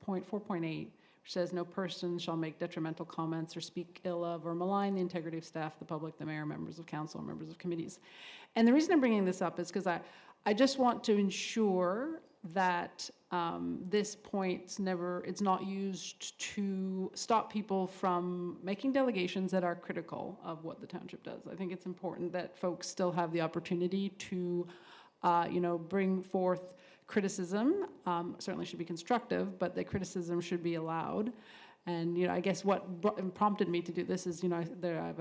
4.8, which says no person shall make detrimental comments or speak ill of or malign the integrity of staff, the public, the mayor, members of council, members of committees. And the reason I'm bringing this up is because I just want to ensure that this point it's not used to stop people from making delegations that are critical of what the township does. I think it's important that folks still have the opportunity to bring forth criticism certainly should be constructive, but that criticism should be allowed. And, I guess what prompted me to do this is, I have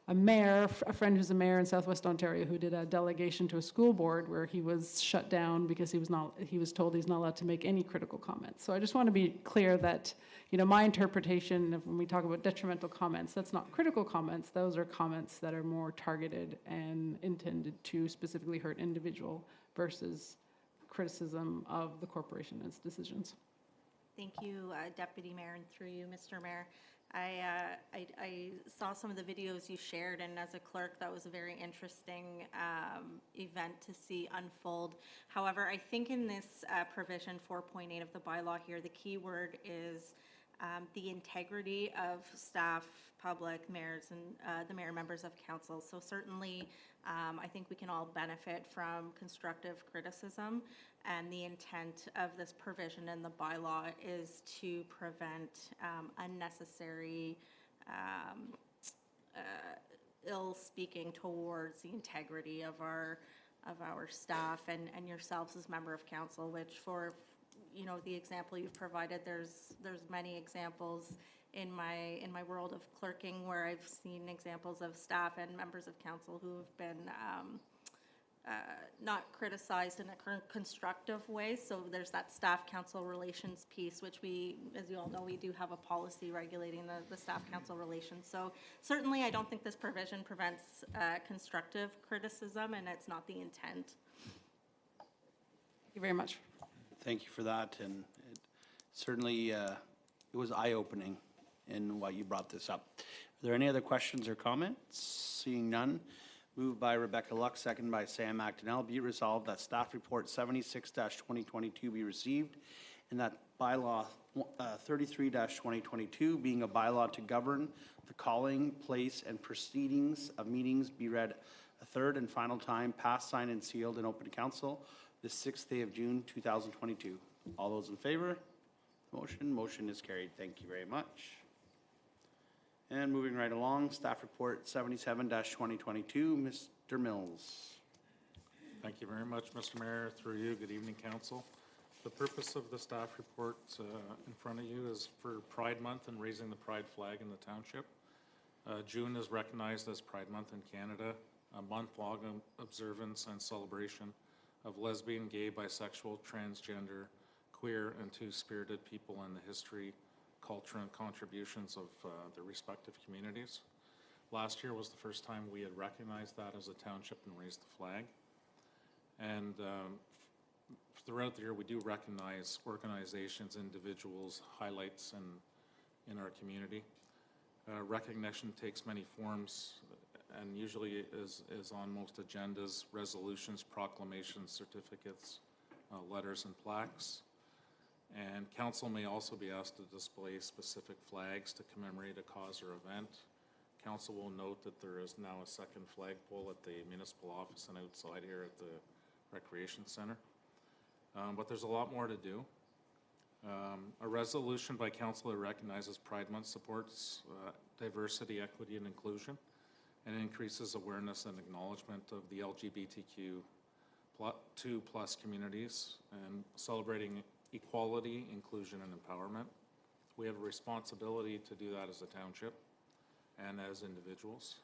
a mayor, a friend who's a mayor in Southwest Ontario, who did a delegation to a school board where he was shut down because he was told he's not allowed to make any critical comments. So I just want to be clear that, my interpretation of when we talk about detrimental comments, that's not critical comments. Those are comments that are more targeted and intended to specifically hurt individual versus criticism of the corporation and its decisions. Thank you, Deputy Mayor, and through you, Mr. Mayor. I saw some of the videos you shared, and as a clerk, that was a very interesting event to see unfold. However, I think in this provision 4.8 of the bylaw here, the key word is the integrity of staff, public, mayors, and the mayor, members of council. So certainly, I think we can all benefit from constructive criticism, and the intent of this provision in the bylaw is to prevent unnecessary ill speaking towards the integrity of our staff and yourselves as member of council, which for the example you've provided, there's many examples in my world of clerking where I've seen examples of staff and members of council who have been not criticized in a constructive way. So there's that staff-council relations piece, which we, as you all know, we do have a policy regulating the staff-council relations. So certainly I don't think this provision prevents constructive criticism, and it's not the intent. Thank you very much. Thank you for that, and it certainly it was eye-opening in why you brought this up. Are there any other questions or comments? Seeing none, moved by Rebecca Luck, second by Sam McDonnell. Be it resolved that staff report 76-2022 be received, and that bylaw 33-2022, being a bylaw to govern the calling, place, and proceedings of meetings, be read a third and final time, passed, signed, and sealed in open council the 6th day of June 2022. All those in favor? Motion is carried. Thank you very much. And moving right along, staff report 77-2022, Mr. Mills. Thank you very much, Mr. Mayor. Through you, good evening, council. The purpose of the staff report in front of you is for Pride Month and raising the Pride flag in the township. June is recognized as Pride Month in Canada, a month-long observance and celebration of lesbian, gay, bisexual, transgender, queer, and two-spirited people in the history, culture, and contributions of their respective communities. Last year was the first time we had recognized that as a township and raised the flag. And throughout the year, we do recognize organizations, individuals, highlights in our community. Recognition takes many forms and usually is on most agendas, resolutions, proclamations, certificates, letters, and plaques. And council may also be asked to display specific flags to commemorate a cause or event. Council will note that there is now a second flagpole at the municipal office and outside here at the recreation center. But there's a lot more to do. A resolution by council that recognizes Pride Month supports diversity, equity, and inclusion, and increases awareness and acknowledgement of the LGBTQ2+ communities and celebrating equality, inclusion, and empowerment. We have a responsibility to do that as a township and as individuals.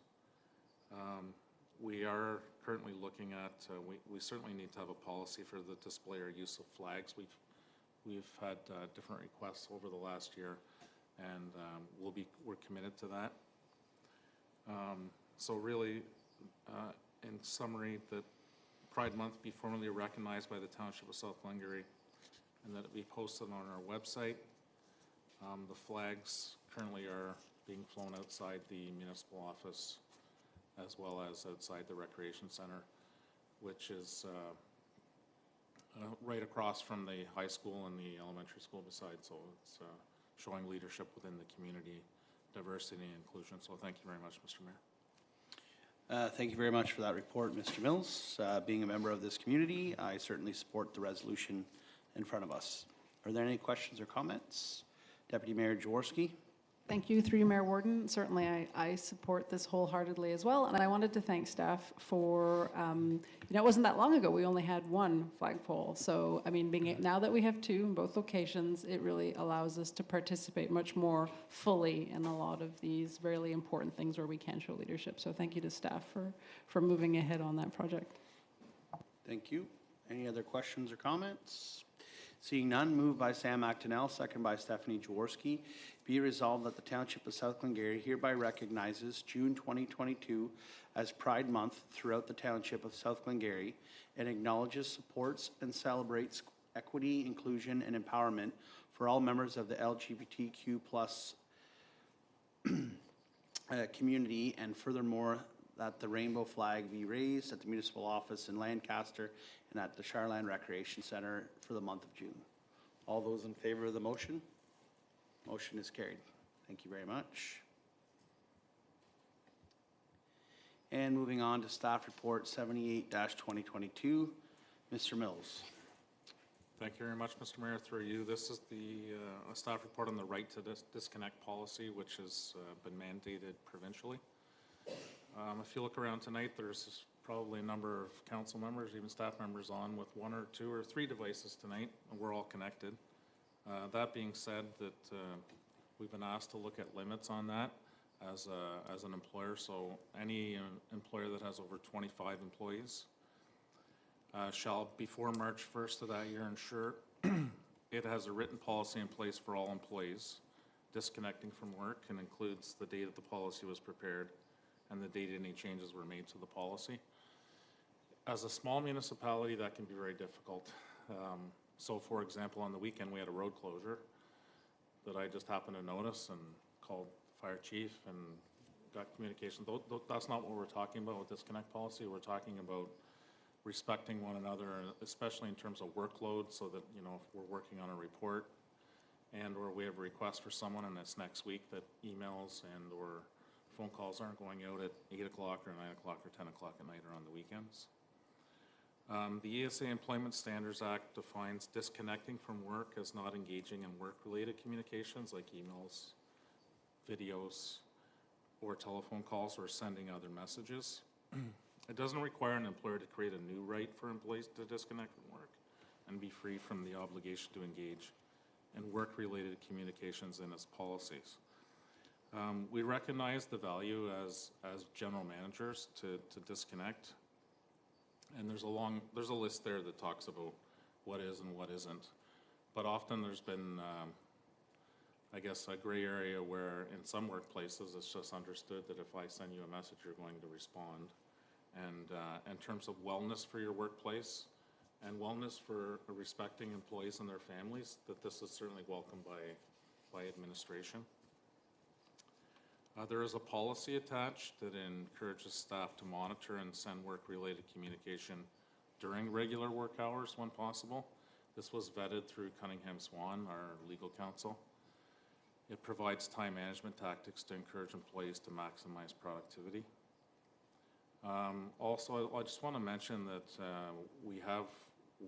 We are currently looking at, we certainly need to have a policy for the display or use of flags. We've had different requests over the last year, and we're committed to that. So really, in summary, that Pride Month be formally recognized by the Township of South Glengarry, and that it be posted on our website. The flags currently are being flown outside the municipal office as well as outside the recreation center, which is right across from the high school and the elementary school beside. So it's showing leadership within the community, diversity and inclusion. So thank you very much, Mr. Mayor. Thank you very much for that report, Mr. Mills. Being a member of this community, I certainly support the resolution in front of us. Are there any questions or comments? Deputy Mayor Jaworski. Thank you, through you, Mayor Warden. Certainly, I support this wholeheartedly as well. And I wanted to thank staff for, it wasn't that long ago, we only had one flagpole. So, I mean, now that we have two in both locations, it really allows us to participate much more fully in a lot of these really important things where we can show leadership. So thank you to staff for moving ahead on that project. Thank you. Any other questions or comments? Seeing none, moved by Sam Macdonell, second by Stephanie Jaworski. Be resolved that the Township of South Glengarry hereby recognizes June 2022 as Pride Month throughout the Township of South Glengarry and acknowledges, supports, and celebrates equity, inclusion, and empowerment for all members of the LGBTQ+ community, and furthermore, that the rainbow flag be raised at the municipal office in Lancaster and at the Char-Lan Recreation Center for the month of June. All those in favor of the motion? Motion is carried. Thank you very much. And moving on to staff report 78-2022, Mr. Mills. Thank you very much, Mr. Mayor. Through you, this is the staff report on the right to disconnect policy, which has been mandated provincially. If you look around tonight, there's probably a number of council members, even staff members on with 1 or 2 or 3 devices tonight, and we're all connected. That being said, that we've been asked to look at limits on that as an employer. So any employer that has over 25 employees shall, before March 1st of that year, ensure it has a written policy in place for all employees disconnecting from work, and includes the date that the policy was prepared and the date any changes were made to the policy. As a small municipality, that can be very difficult. So for example, on the weekend, we had a road closure that I just happened to notice and called fire chief and got communication. That's not what we're talking about with disconnect policy. We're talking about respecting one another, especially in terms of workload, so that, you know, if we're working on a report and or we have a request for someone and it's next week, that emails and or phone calls aren't going out at 8 o'clock or 9 o'clock or 10 o'clock at night or on the weekends. The ESA Employment Standards Act defines disconnecting from work as not engaging in work-related communications like emails, videos, or telephone calls, or sending other messages. It doesn't require an employer to create a new right for employees to disconnect from work and be free from the obligation to engage in work-related communications in its policies. We recognize the value as general managers to disconnect, and there's a list there that talks about what is and what isn't. But often there's been, I guess, a gray area where in some workplaces it's just understood that if I send you a message, you're going to respond. And in terms of wellness for your workplace and wellness for respecting employees and their families, that this is certainly welcomed by administration. There is a policy attached that encourages staff to monitor and send work-related communication during regular work hours when possible. This was vetted through Cunningham Swan, our legal counsel. It provides time management tactics to encourage employees to maximize productivity. Also, I just want to mention that we have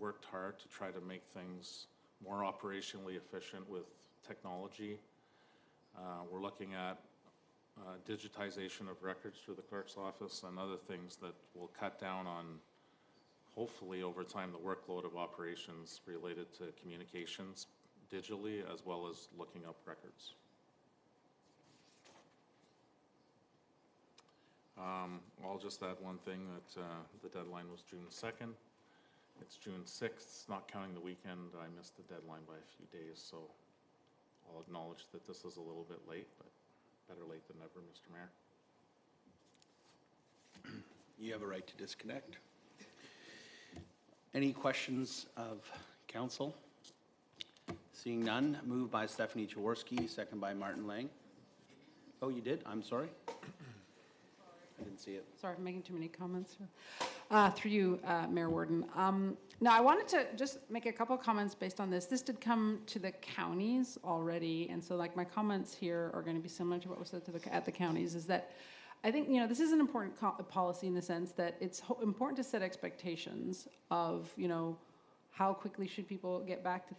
worked hard to try to make things more operationally efficient with technology. We're looking at digitization of records through the clerk's office and other things that will cut down on, hopefully over time, the workload of operations related to communications digitally, as well as looking up records. I'll just add one thing, that the deadline was June 2nd. It's June 6th, not counting the weekend. I missed the deadline by a few days, so I'll acknowledge that this is a little bit late, but better late than never, Mr. Mayor. You have a right to disconnect. Any questions of council? Seeing none, moved by Stephanie Jaworski, second by Martin Lang. Oh, you did? I'm sorry. I didn't see it. Sorry, I'm making too many comments here. Through you, Mayor Warden. Now, I wanted to just make a couple of comments based on this. This did come to the counties already, and so like my comments here are going to be similar to what was said to at the counties, is that I think, you know, this is an important policy in the sense that it's important to set expectations of, you know, how quickly should people get back to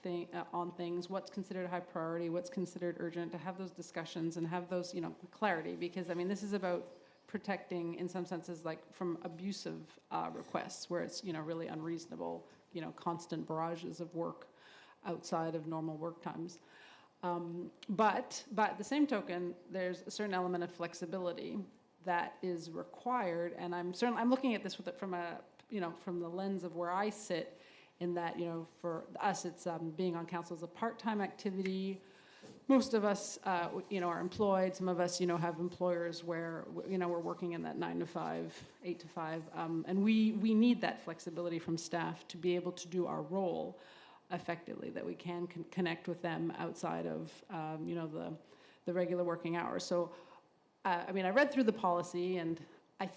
on things, what's considered high priority, what's considered urgent, to have those discussions and have those, clarity, because I mean, this is about protecting, in some senses, like from abusive requests where it's, really unreasonable, constant barrages of work outside of normal work times. But at the same token, there's a certain element of flexibility that is required, and I'm looking at this from from the lens of where I sit, in that, for us, it's being on council is a part-time activity. Most of us, are employed. Some of us, have employers where, we're working in that 9 to 5, 8 to 5, and we need that flexibility from staff to be able to do our role effectively, that we can connect with them outside of, the regular working hours. So, I read through the policy, and I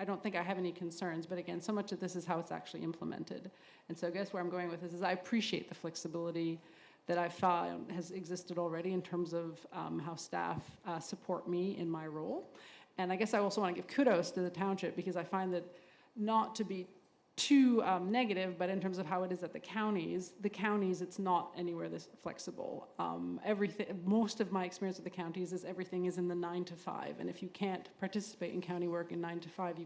don't think I have any concerns, but again, so much of this is how it's actually implemented. And so I guess where I'm going with this is I appreciate the flexibility that I found has existed already in terms of how staff support me in my role. And I guess I also want to give kudos to the township, because I find that, not to be too negative, but in terms of how it is at the counties, it's not anywhere this flexible. Most of my experience with the counties is everything is in the 9 to 5, and if you can't participate in county work in 9 to 5,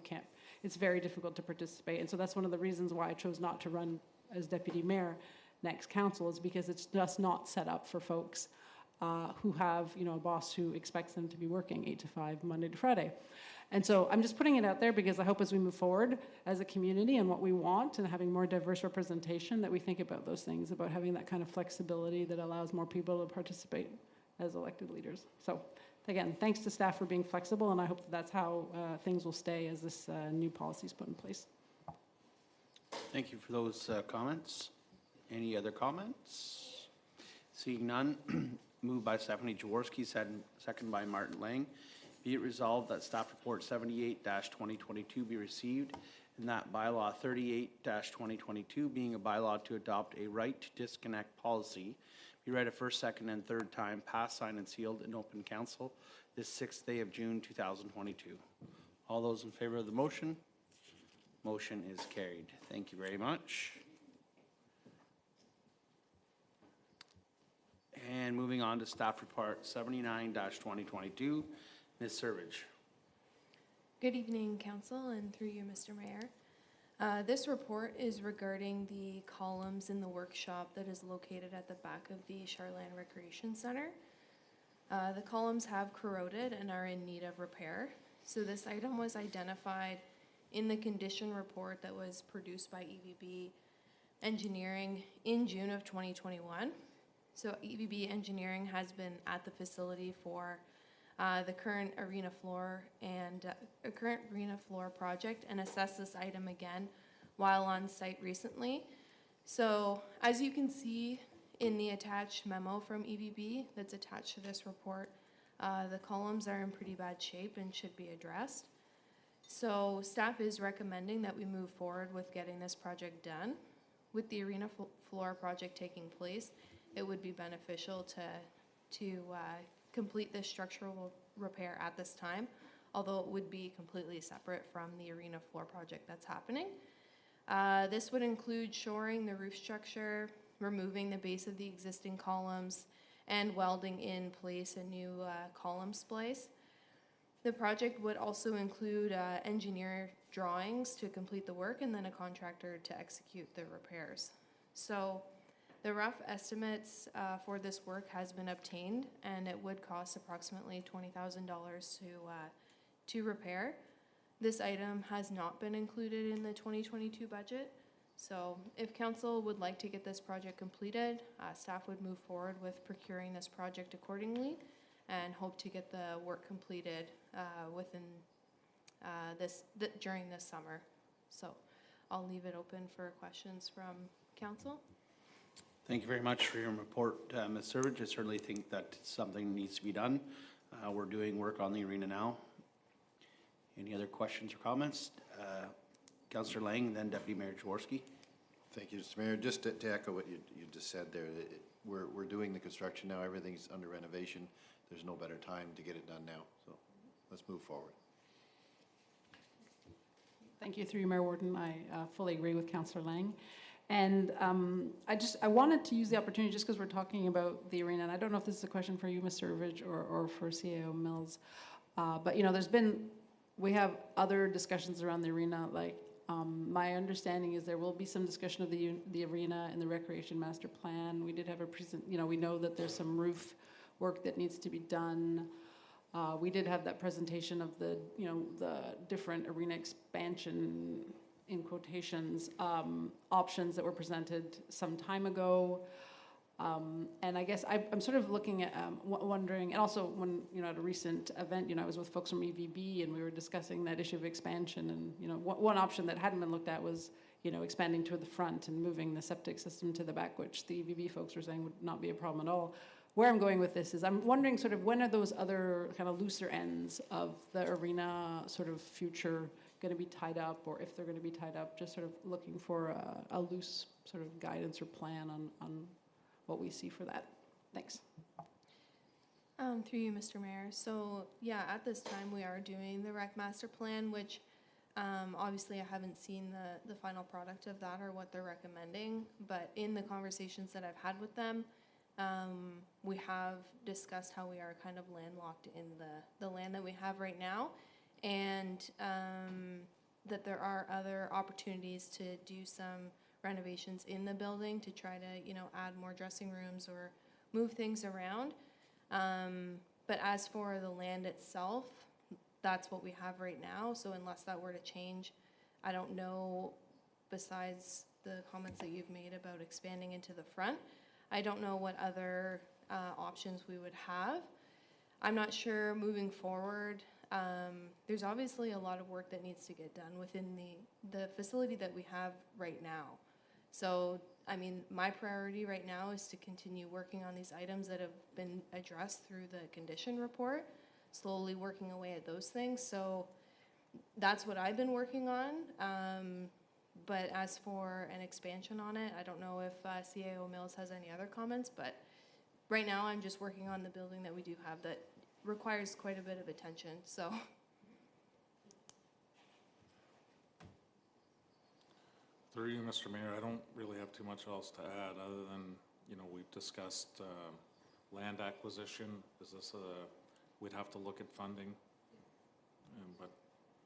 it's very difficult to participate. And so that's one of the reasons why I chose not to run as deputy mayor next council, is because it's just not set up for folks who have, a boss who expects them to be working 8 to 5, Monday to Friday. And so I'm just putting it out there because I hope as we move forward as a community and what we want, and having more diverse representation, that we think about those things, about having that kind of flexibility that allows more people to participate as elected leaders. So again, thanks to staff for being flexible, and I hope that's how things will stay as this new policy is put in place. Thank you for those comments. Any other comments? Seeing none, moved by Stephanie Jaworski, second by Martin Lang. Be it resolved that staff report 78-2022 be received, and that bylaw 38-2022, being a bylaw to adopt a right to disconnect policy, be read a first, second, and third time, passed, signed, and sealed in open council this 6th day of June 2022. All those in favor of the motion? Motion is carried. Thank you very much. And moving on to staff report 79-2022, Ms. Servage. Good evening, Council, and through you, Mr. Mayor. This report is regarding the columns in the workshop that is located at the back of the Char-Lan Recreation Center. The columns have corroded and are in need of repair. So this item was identified in the condition report that was produced by EVB Engineering in June of 2021. So EVB Engineering has been at the facility for the current arena floor project, and assessed this item again while on site recently. So as you can see in the attached memo from EVB that's attached to this report, the columns are in pretty bad shape and should be addressed. So staff is recommending that we move forward with getting this project done. With the arena floor project taking place, it would be beneficial to complete this structural repair at this time, although it would be completely separate from the arena floor project that's happening. This would include shoring the roof structure, removing the base of the existing columns, and welding in place a new column splice. The project would also include engineer drawings to complete the work, and then a contractor to execute the repairs. So the rough estimates for this work has been obtained, and it would cost approximately $20,000 to repair. This item has not been included in the 2022 budget. So if council would like to get this project completed, staff would move forward with procuring this project accordingly, and hope to get the work completed during this summer. So I'll leave it open for questions from council. Thank you very much for your report, Ms. Servage. I certainly think that something needs to be done. We're doing work on the arena now. Any other questions or comments? Councillor Lang, then Deputy Mayor Jaworski. Thank you, Mr. Mayor. Just to echo what you just said there, we're doing the construction now. Everything's under renovation. There's no better time to get it done now. So let's move forward. Thank you, through you, Mayor Warden. I fully agree with Councillor Lang. And I wanted to use the opportunity, just because we're talking about the arena, and I don't know if this is a question for you, Mr. Irvich, or for CAO Mills, but, we have other discussions around the arena, like, my understanding is there will be some discussion of the arena in the Recreation Master Plan. We did have we know that there's some roof work that needs to be done. We did have that presentation of the different arena expansion, in quotations, options that were presented some time ago. And I guess I'm sort of looking at, wondering, and also when, at a recent event, I was with folks from EVB and we were discussing that issue of expansion, and, one option that hadn't been looked at was, expanding to the front and moving the septic system to the back, which the EVB folks were saying would not be a problem at all. Where I'm going with this is I'm wondering sort of when are those other kind of looser ends of the arena sort of future going to be tied up, or if they're going to be tied up, just sort of looking for a loose sort of guidance or plan on what we see for that. Thanks. Through you, Mr. Mayor. So yeah, at this time we are doing the Rackmaster Plan, which obviously I haven't seen the final product of that or what they're recommending, but in the conversations that I've had with them, we have discussed how we are kind of landlocked in the land that we have right now, and that there are other opportunities to do some renovations in the building to try to, add more dressing rooms or move things around. But as for the land itself, that's what we have right now. So unless that were to change, I don't know, besides the comments that you've made about expanding into the front, I don't know what other options we would have. I'm not sure moving forward. There's obviously a lot of work that needs to get done within the facility that we have right now. So, my priority right now is to continue working on these items that have been addressed through the condition report, slowly working away at those things. So that's what I've been working on. But as for an expansion on it, I don't know if CAO Mills has any other comments, but right now I'm just working on the building that we do have that requires quite a bit of attention, so. Through you, Mr. Mayor, I don't really have too much else to add, other than, we've discussed land acquisition. Is this we'd have to look at funding, but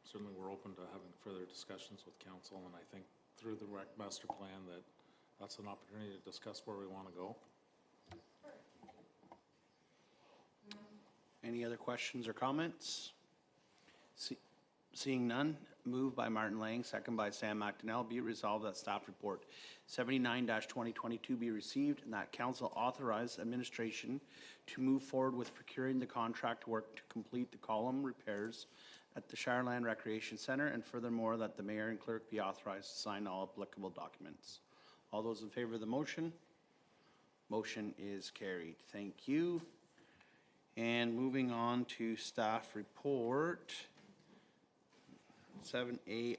certainly we're open to having further discussions with council, and I think through the Rackmaster Plan that's an opportunity to discuss where we want to go. Any other questions or comments? Seeing none, moved by Martin Lang, second by Sam McDonnell, be it resolved that staff report 79-2022 be received and that council authorize administration to move forward with procuring the contract work to complete the column repairs at the Char-Lan Recreation Center, and furthermore that the mayor and clerk be authorized to sign all applicable documents. All those in favor of the motion? Motion is carried. Thank you. And moving on to staff report 7AI,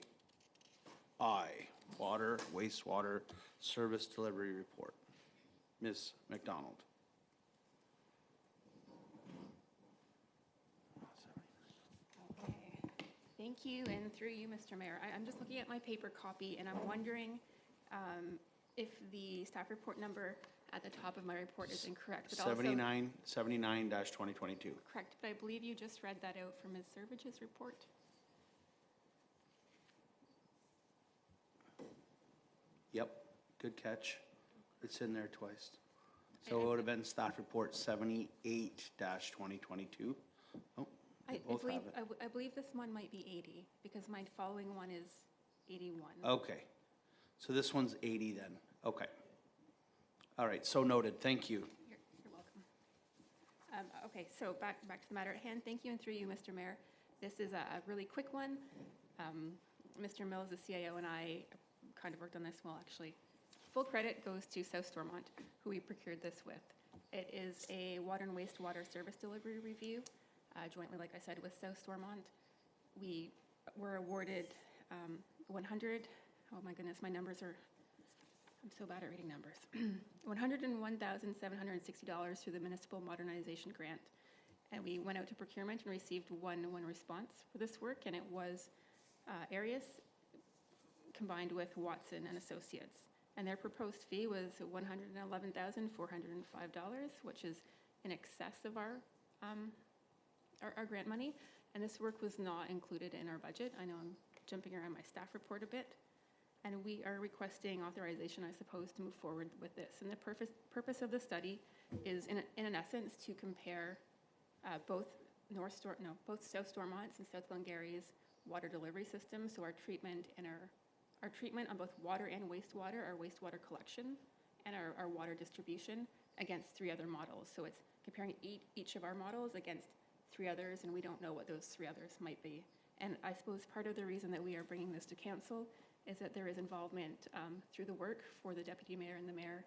Water, Wastewater Service Delivery Report. Ms. McDonald. Okay. Thank you, and through you, Mr. Mayor. I'm just looking at my paper copy, and I'm wondering if the staff report number at the top of my report is incorrect. But 79-2022. Correct, but I believe you just read that out from Ms. Servige's report. Yep, good catch. It's in there twice. So it would have been staff report 78-2022. Oh, I both have it. believe this one might be 80, because my following one is 81. Okay, so this one's 80 then. Okay. All right, so noted. Thank you. You're welcome. Okay, so back to the matter at hand. Thank you, and through you, Mr. Mayor. This is a really quick one. Mr. Mills, the CIO, and I kind of worked on this. Well, actually, full credit goes to South Stormont, who we procured this with. It is a water and wastewater service delivery review, jointly, like I said, with South Stormont. We were awarded 100, oh my goodness, my numbers are, I'm so bad at reading numbers. $101,760 through the Municipal Modernization Grant. And we went out to procurement and received one response for this work, and it was Arias combined with Watson and Associates. and their proposed fee was $111,405, which is in excess of our grant money. And this work was not included in our budget. I know I'm jumping around my staff report a bit. And we are requesting authorization, I suppose, to move forward with this. And the purpose of the study is, in essence, to compare both South Stormont's and South Glengarry's water delivery systems, so our treatment and our treatment on both water and wastewater, our wastewater collection, and our water distribution against 3 other models. So it's comparing each of our models against 3 others, and we don't know what those 3 others might be. And I suppose part of the reason that we are bringing this to council is that there is involvement through the work for the deputy mayor and the mayor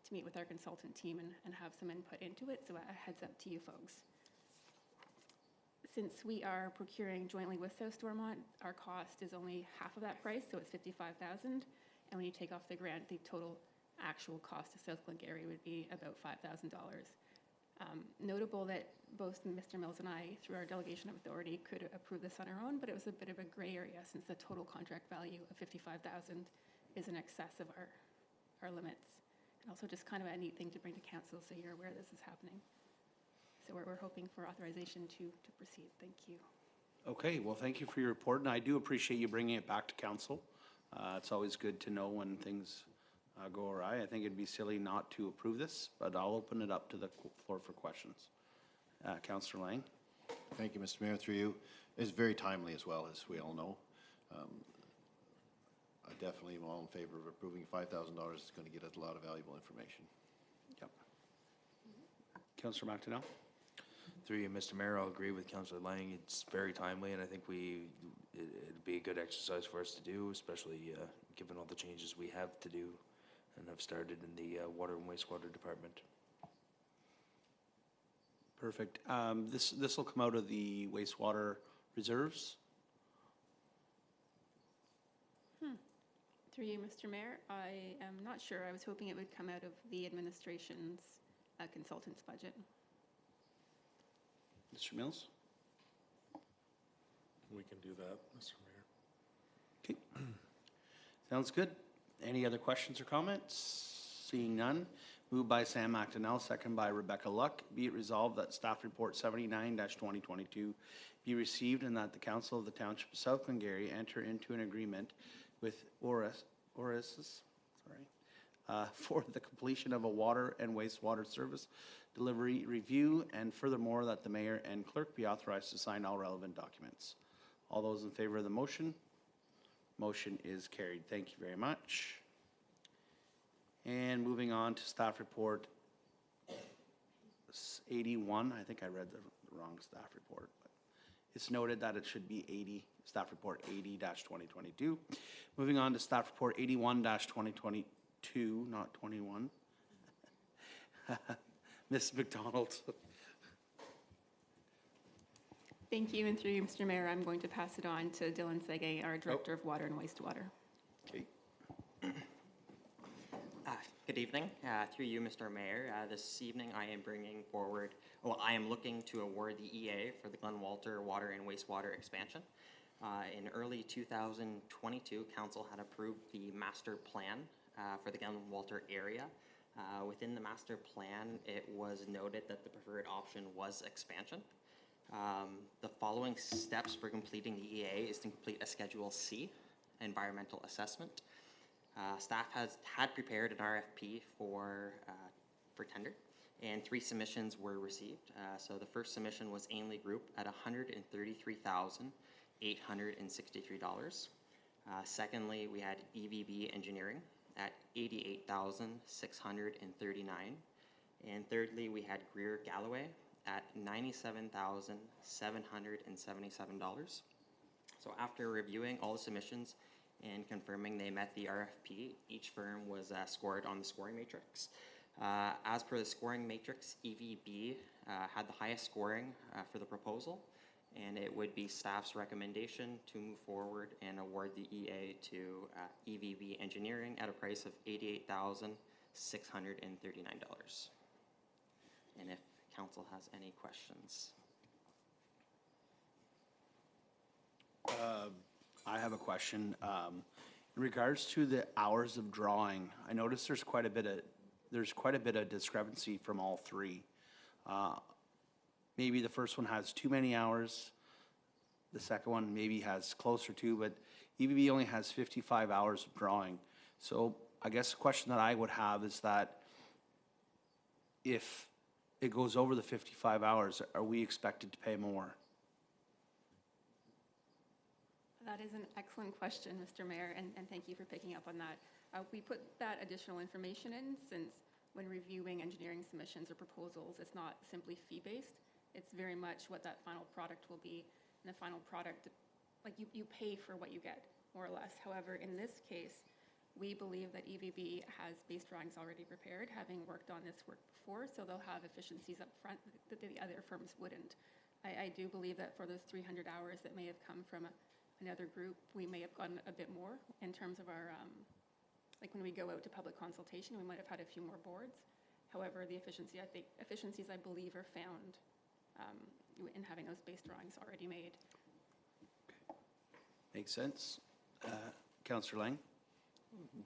to meet with our consultant team and have some input into it. So a heads up to you folks. Since we are procuring jointly with South Stormont, our cost is only half of that price, so it's $55,000. And when you take off the grant, the total actual cost to South Glengarry would be about $5,000. Notable that both Mr. Mills and I, through our delegation of authority, could approve this on our own, but it was a bit of a gray area since the total contract value of $55,000 is in excess of our limits. And also just kind of a neat thing to bring to council so you're aware this is happening. So we're hoping for authorization to proceed. Thank you. Okay, well, thank you for your report, and I do appreciate you bringing it back to council. It's always good to know when things go awry. I think it'd be silly not to approve this, but I'll open it up to the floor for questions. Councillor Lang. Thank you, Mr. Mayor, through you. It's very timely as well, as we all know. I definitely am all in favor of approving $5,000. It's going to get us a lot of valuable information. Yep. Councillor McDonnell. Through you, Mr. Mayor, I'll agree with Councillor Lang. It's very timely, and I think it'd be a good exercise for us to do, especially given all the changes we have to do and have started in the water and wastewater department. Perfect. This will come out of the wastewater reserves. Through you, Mr. Mayor, I am not sure. I was hoping it would come out of the administration's consultant's budget. Mr. Mills? We can do that, Mr. Mayor. Okay. Sounds good. Any other questions or comments? Seeing none. Moved by Sam McDonnell, second by Rebecca Luck. Be it resolved that staff report 79-2022 be received and that the council of the Township of South Glengarry enter into an agreement with for the completion of a water and wastewater service delivery review, and furthermore that the mayor and clerk be authorized to sign all relevant documents. All those in favor of the motion? Motion is carried. Thank you very much. And moving on to staff report 81. I think I read the wrong staff report, but it's noted that it should be 80, staff report 80-2022. Moving on to staff report 81-2022, not 21. Ms. McDonald. Thank you, and through you, Mr. Mayor, I'm going to pass it on to Dylan Sege, our Director of Water and Wastewater. Okay. Good evening. Through you, Mr. Mayor, this evening I am bringing forward, I am looking to award the EA for the Glen Water and Wastewater expansion. In early 2022, Council had approved the master plan for the Glen area. Within the master plan, it was noted that the preferred option was expansion. The following steps for completing the EA is to complete a Schedule C environmental assessment. Staff had prepared an RFP for tender, and 3 submissions were received. So the first submission was Ainley Group at $133,863. Secondly, we had EVB Engineering at $88,639. And thirdly, we had Greer Galloway at $97,777. So after reviewing all the submissions and confirming they met the RFP, each firm was scored on the scoring matrix. As per the scoring matrix, EVB had the highest scoring for the proposal, and it would be staff's recommendation to move forward and award the EA to EVB Engineering at a price of $88,639. And if council has any questions. I have a question. In regards to the hours of drawing, I noticed there's quite a bit of discrepancy from all three. Maybe the first one has too many hours, the second one maybe has closer to, but EVB only has 55 hours of drawing. So I guess the question that I would have is that if it goes over the 55 hours, are we expected to pay more? That is an excellent question, Mr. Mayor, and thank you for picking up on that. We put that additional information in since when reviewing engineering submissions or proposals, it's not simply fee-based. It's very much what that final product will be. And the final product, like you pay for what you get, more or less. However, in this case, we believe that EVB has base drawings already prepared, having worked on this work before, so they'll have efficiencies up front that the other firms wouldn't. I do believe that for those 300 hours that may have come from another group, we may have gotten a bit more in terms of our, like when we go out to public consultation, we might have had a few more boards. However, the efficiencies I believe are found in having those base drawings already made. Makes sense. Councillor Lang?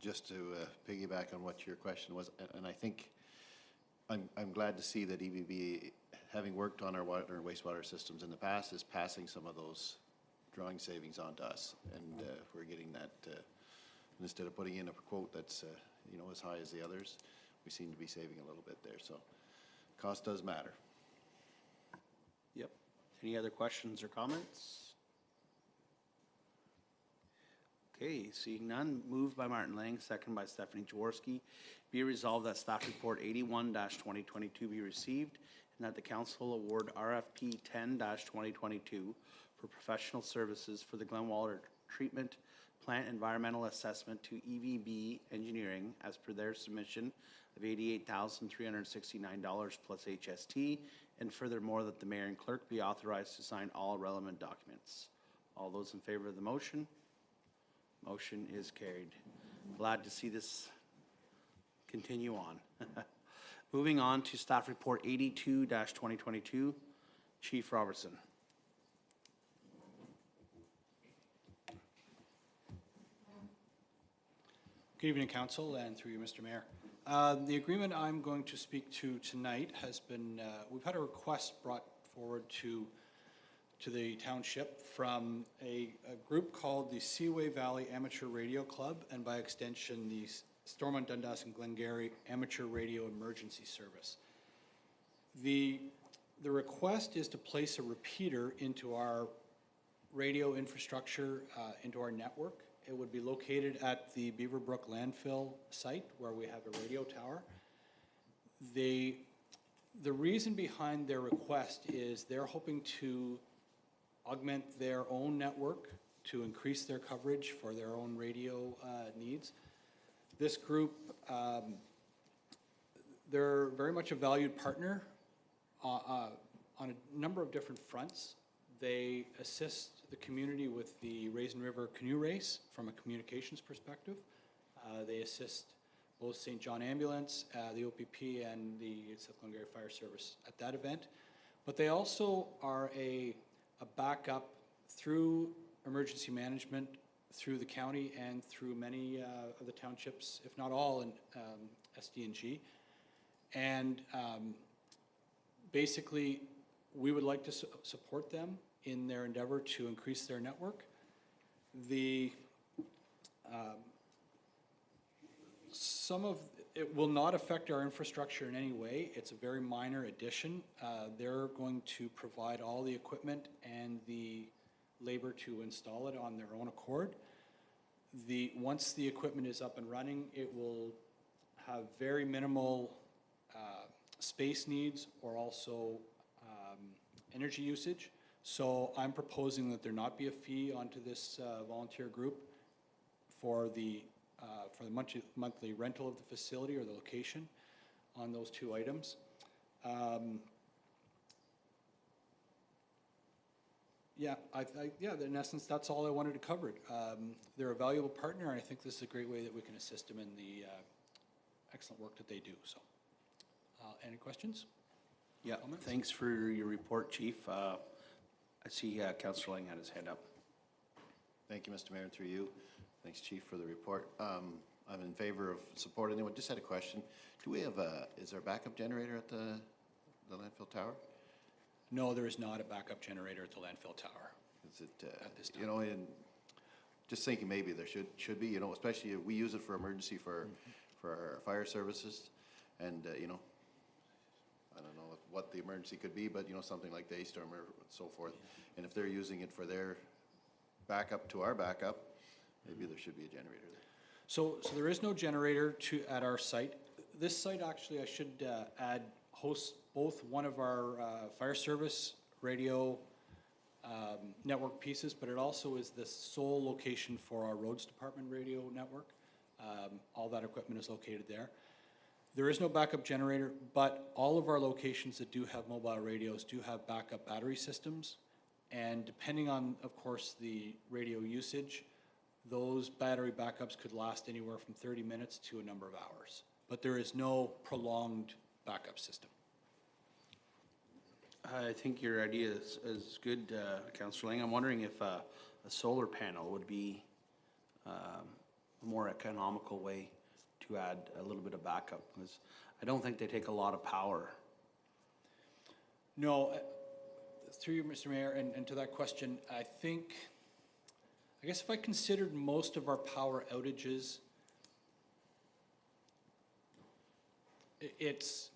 Just to piggyback on what your question was, and I think I'm glad to see that EVB, having worked on our water and wastewater systems in the past, is passing some of those drawing savings on to us, and we're getting that. Instead of putting in a quote that's as high as the others, we seem to be saving a little bit there. So cost does matter. Yep. Any other questions or comments? Okay, seeing none, moved by Martin Lang, second by Stephanie Jaworski. Be resolved that staff report 81-2022 be received and that the council award RFP 10-2022 for professional services for the Glen Water Treatment Plant Environmental Assessment to EVB Engineering as per their submission of $88,369 plus HST, and furthermore that the mayor and clerk be authorized to sign all relevant documents. All those in favor of the motion? Motion is carried. Glad to see this continue on. Moving on to staff report 82-2022, Chief Robertson. Good evening, Council, and through you, Mr. Mayor. The agreement I'm going to speak to tonight has been, we've had a request brought forward to the township from a group called the Seaway Valley Amateur Radio Club, and by extension, the Stormont Dundas and Glengarry Amateur Radio Emergency Service. The request is to place a repeater into our radio infrastructure, into our network. It would be located at the Beaverbrook Landfill site where we have a radio tower. The reason behind their request is they're hoping to augment their own network to increase their coverage for their own radio needs. This group, they're very much a valued partner on a number of different fronts. They assist the community with the Raisin River Canoe Race from a communications perspective. They assist both St. John Ambulance, the OPP, and the South Glengarry Fire Service at that event. But they also are a backup through emergency management, through the county, and through many of the townships, if not all, in SDNG. And basically, we would like to support them in their endeavor to increase their network. It will not affect our infrastructure in any way. It's a very minor addition. They're going to provide all the equipment and the labor to install it on their own accord. Once the equipment is up and running, it will have very minimal space needs or also energy usage. So I'm proposing that there not be a fee onto this volunteer group for the monthly rental of the facility or the location on those two items. In essence, that's all I wanted to cover. They're a valuable partner, and I think this is a great way that we can assist them in the excellent work that they do. So, any questions? Yeah, thanks for your report, Chief. I see Councillor Lang had his hand up. Thank you, Mr. Mayor, and through you. Thanks, Chief, for the report. I'm in favor of supporting it. Just had a question. Do we have is there a backup generator at the landfill tower? No, there is not a backup generator at the landfill tower. Is it, At this you know, and just thinking maybe there should be, you know, especially if we use it for emergency for our fire services. And, you know, I don't know what the emergency could be, but, you know, something like the A-storm or so forth. And if they're using it for their backup to our backup, maybe there should be a generator there. So there is no generator at our site. This site, actually, I should add, hosts both one of our fire service radio network pieces, but it also is the sole location for our roads department radio network. All that equipment is located there. There is no backup generator, but all of our locations that do have mobile radios do have backup battery systems. And depending on, of course, the radio usage, those battery backups could last anywhere from 30 minutes to a number of hours. But there is no prolonged backup system. I think your idea is good, Councillor Lang. I'm wondering if a solar panel would be a more economical way to add a little bit of backup, because I don't think they take a lot of power. No, through you, Mr. Mayor, and to that question, I guess if I considered most of our power outages, it's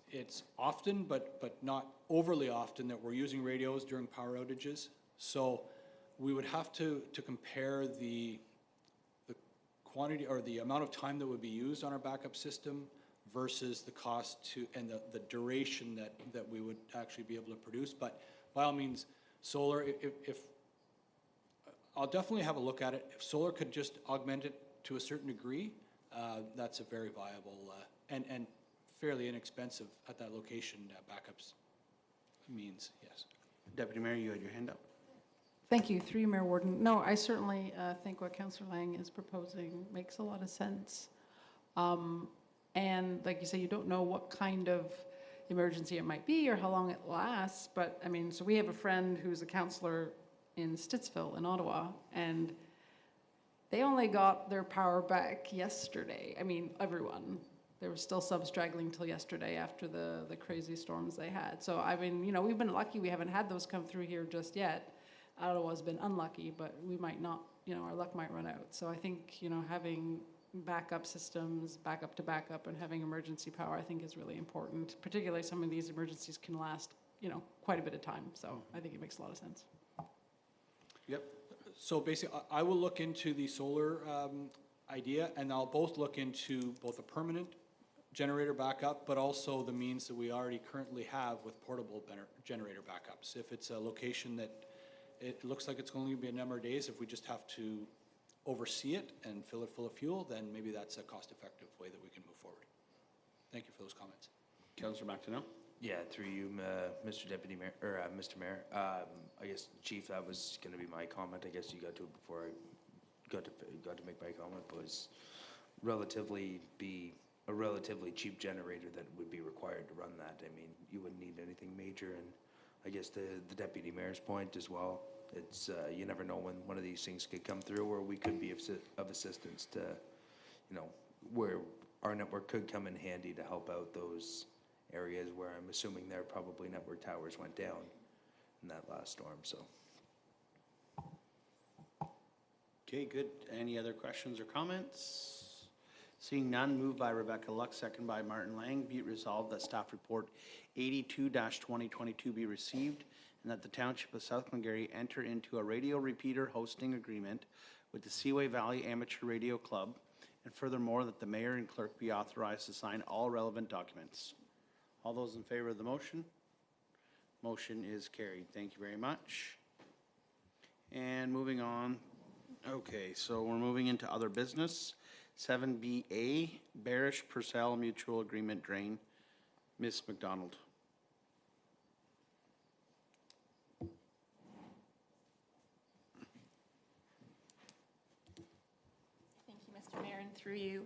often, but not overly often, that we're using radios during power outages. So we would have to compare the quantity or the amount of time that would be used on our backup system versus the cost and the duration that we would actually be able to produce. But by all means, solar, if I'll definitely have a look at it. If solar could just augment it to a certain degree, that's a very viable and fairly inexpensive at that location backups means, yes. Deputy Mayor, you had your hand up. Thank you, through you, Mayor Warden. No, I certainly think what Councillor Lang is proposing makes a lot of sense. And like you say, you don't know what kind of emergency it might be or how long it lasts, but I mean, so we have a friend who's a councillor in Stittsville in Ottawa, and they only got their power back yesterday. I mean, everyone. There were still some straggling till yesterday after the crazy storms they had. So I mean, you know, we've been lucky we haven't had those come through here just yet. Ottawa's been unlucky, but we might not, you know, our luck might run out. So I think, you know, having backup systems, backup to backup, and having emergency power, I think is really important. Particularly some of these emergencies can last, you know, quite a bit of time. So I think it makes a lot of sense. Yep. So basically, I will look into the solar idea, and I'll both look into both a permanent generator backup, but also the means that we already currently have with portable generator backups. If it's a location that it looks like it's going to be a number of days, if we just have to oversee it and fill it full of fuel, then maybe that's a cost-effective way that we can move forward. Thank you for those comments. Councillor McDonnell? Yeah, through you, Mr. Deputy Mayor, or Mr. Mayor. I guess, Chief, that was going to be my comment. I guess you got to it before I got to make my comment. Was a relatively cheap generator that would be required to run that. I mean, you wouldn't need anything major, and I guess the Deputy Mayor's point as well. It's you never know when one of these things could come through, or we could be of assistance to, you know, where our network could come in handy to help out those areas where I'm assuming their probably network towers went down in that last storm. So. Okay, good. Any other questions or comments? Seeing none, moved by Rebecca Luck, second by Martin Lang. Be it resolved that staff report 82-2022 be received, and that the Township of South Glengarry enter into a radio repeater hosting agreement with the Seaway Valley Amateur Radio Club, and furthermore, that the mayor and clerk be authorized to sign all relevant documents. All those in favor of the motion? Motion is carried. Thank you very much. And moving on. Okay, so we're moving into other business. 7BA, Barish Purcell Mutual Agreement Drain. Ms. McDonald. Thank you, Mr. Mayor, and through you.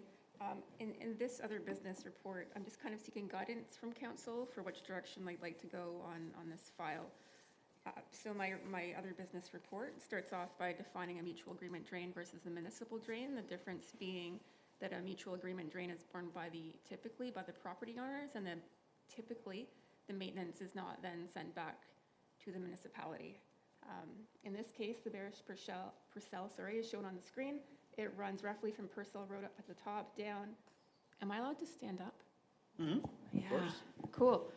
In this other business report, I'm just kind of seeking guidance from council for which direction I'd like to go on this file. So my other business report starts off by defining a mutual agreement drain versus the municipal drain. The difference being that a mutual agreement drain is borne typically by the property owners, and then typically the maintenance is not then sent back to the municipality. In this case, the Purcell, is shown on the screen. It runs roughly from Purcell Road up at the top down. Am I allowed to stand up? Yeah, cool.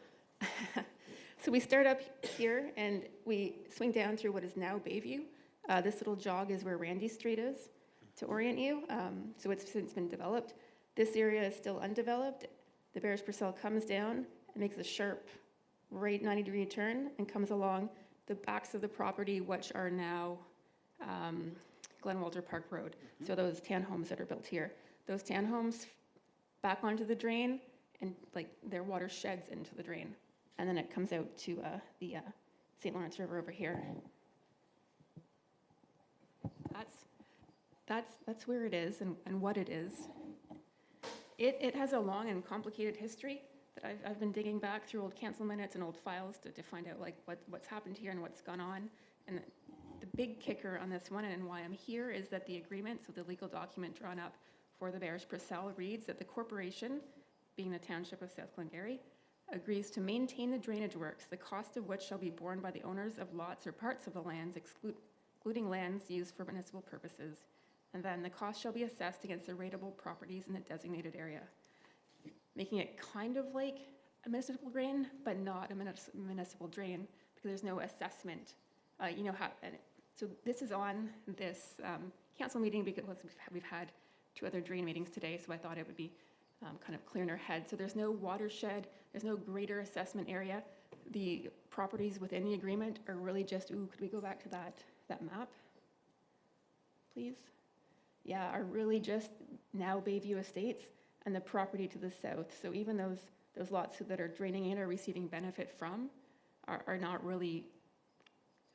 So we start up here and we swing down through what is now Bayview. This little jog is where Randy Street is, to orient you. So it's since been developed. This area is still undeveloped. The Purcell comes down and makes a sharp right 90-degree turn and comes along the backs of the property, which are now Glen Park Road. So those townhomes that are built here. Those townhomes back onto the drain, and like their water sheds into the drain. And then it comes out to the St. Lawrence River over here. That's where it is and what it is. It has a long and complicated history that I've been digging back through old council minutes and old files to find out like what's happened here and what's gone on. And the big kicker on this one and why I'm here is that the agreement, so the legal document drawn up for the Purcell reads that the corporation, being the Township of South Glengarry, agrees to maintain the drainage works, the cost of which shall be borne by the owners of lots or parts of the lands, excluding lands used for municipal purposes. And then the cost shall be assessed against the rateable properties in the designated area, making it kind of like a municipal drain, but not a municipal drain because there's no assessment. So this is on this council meeting because we've had 2 other drain meetings today, so I thought it would be kind of clear in our head. So there's no watershed, there's no greater assessment area. The properties within the agreement are really just, could we go back to that map, please? Yeah, are really just now Bayview Estates and the property to the south. So even those lots that are draining in or receiving benefit from are not really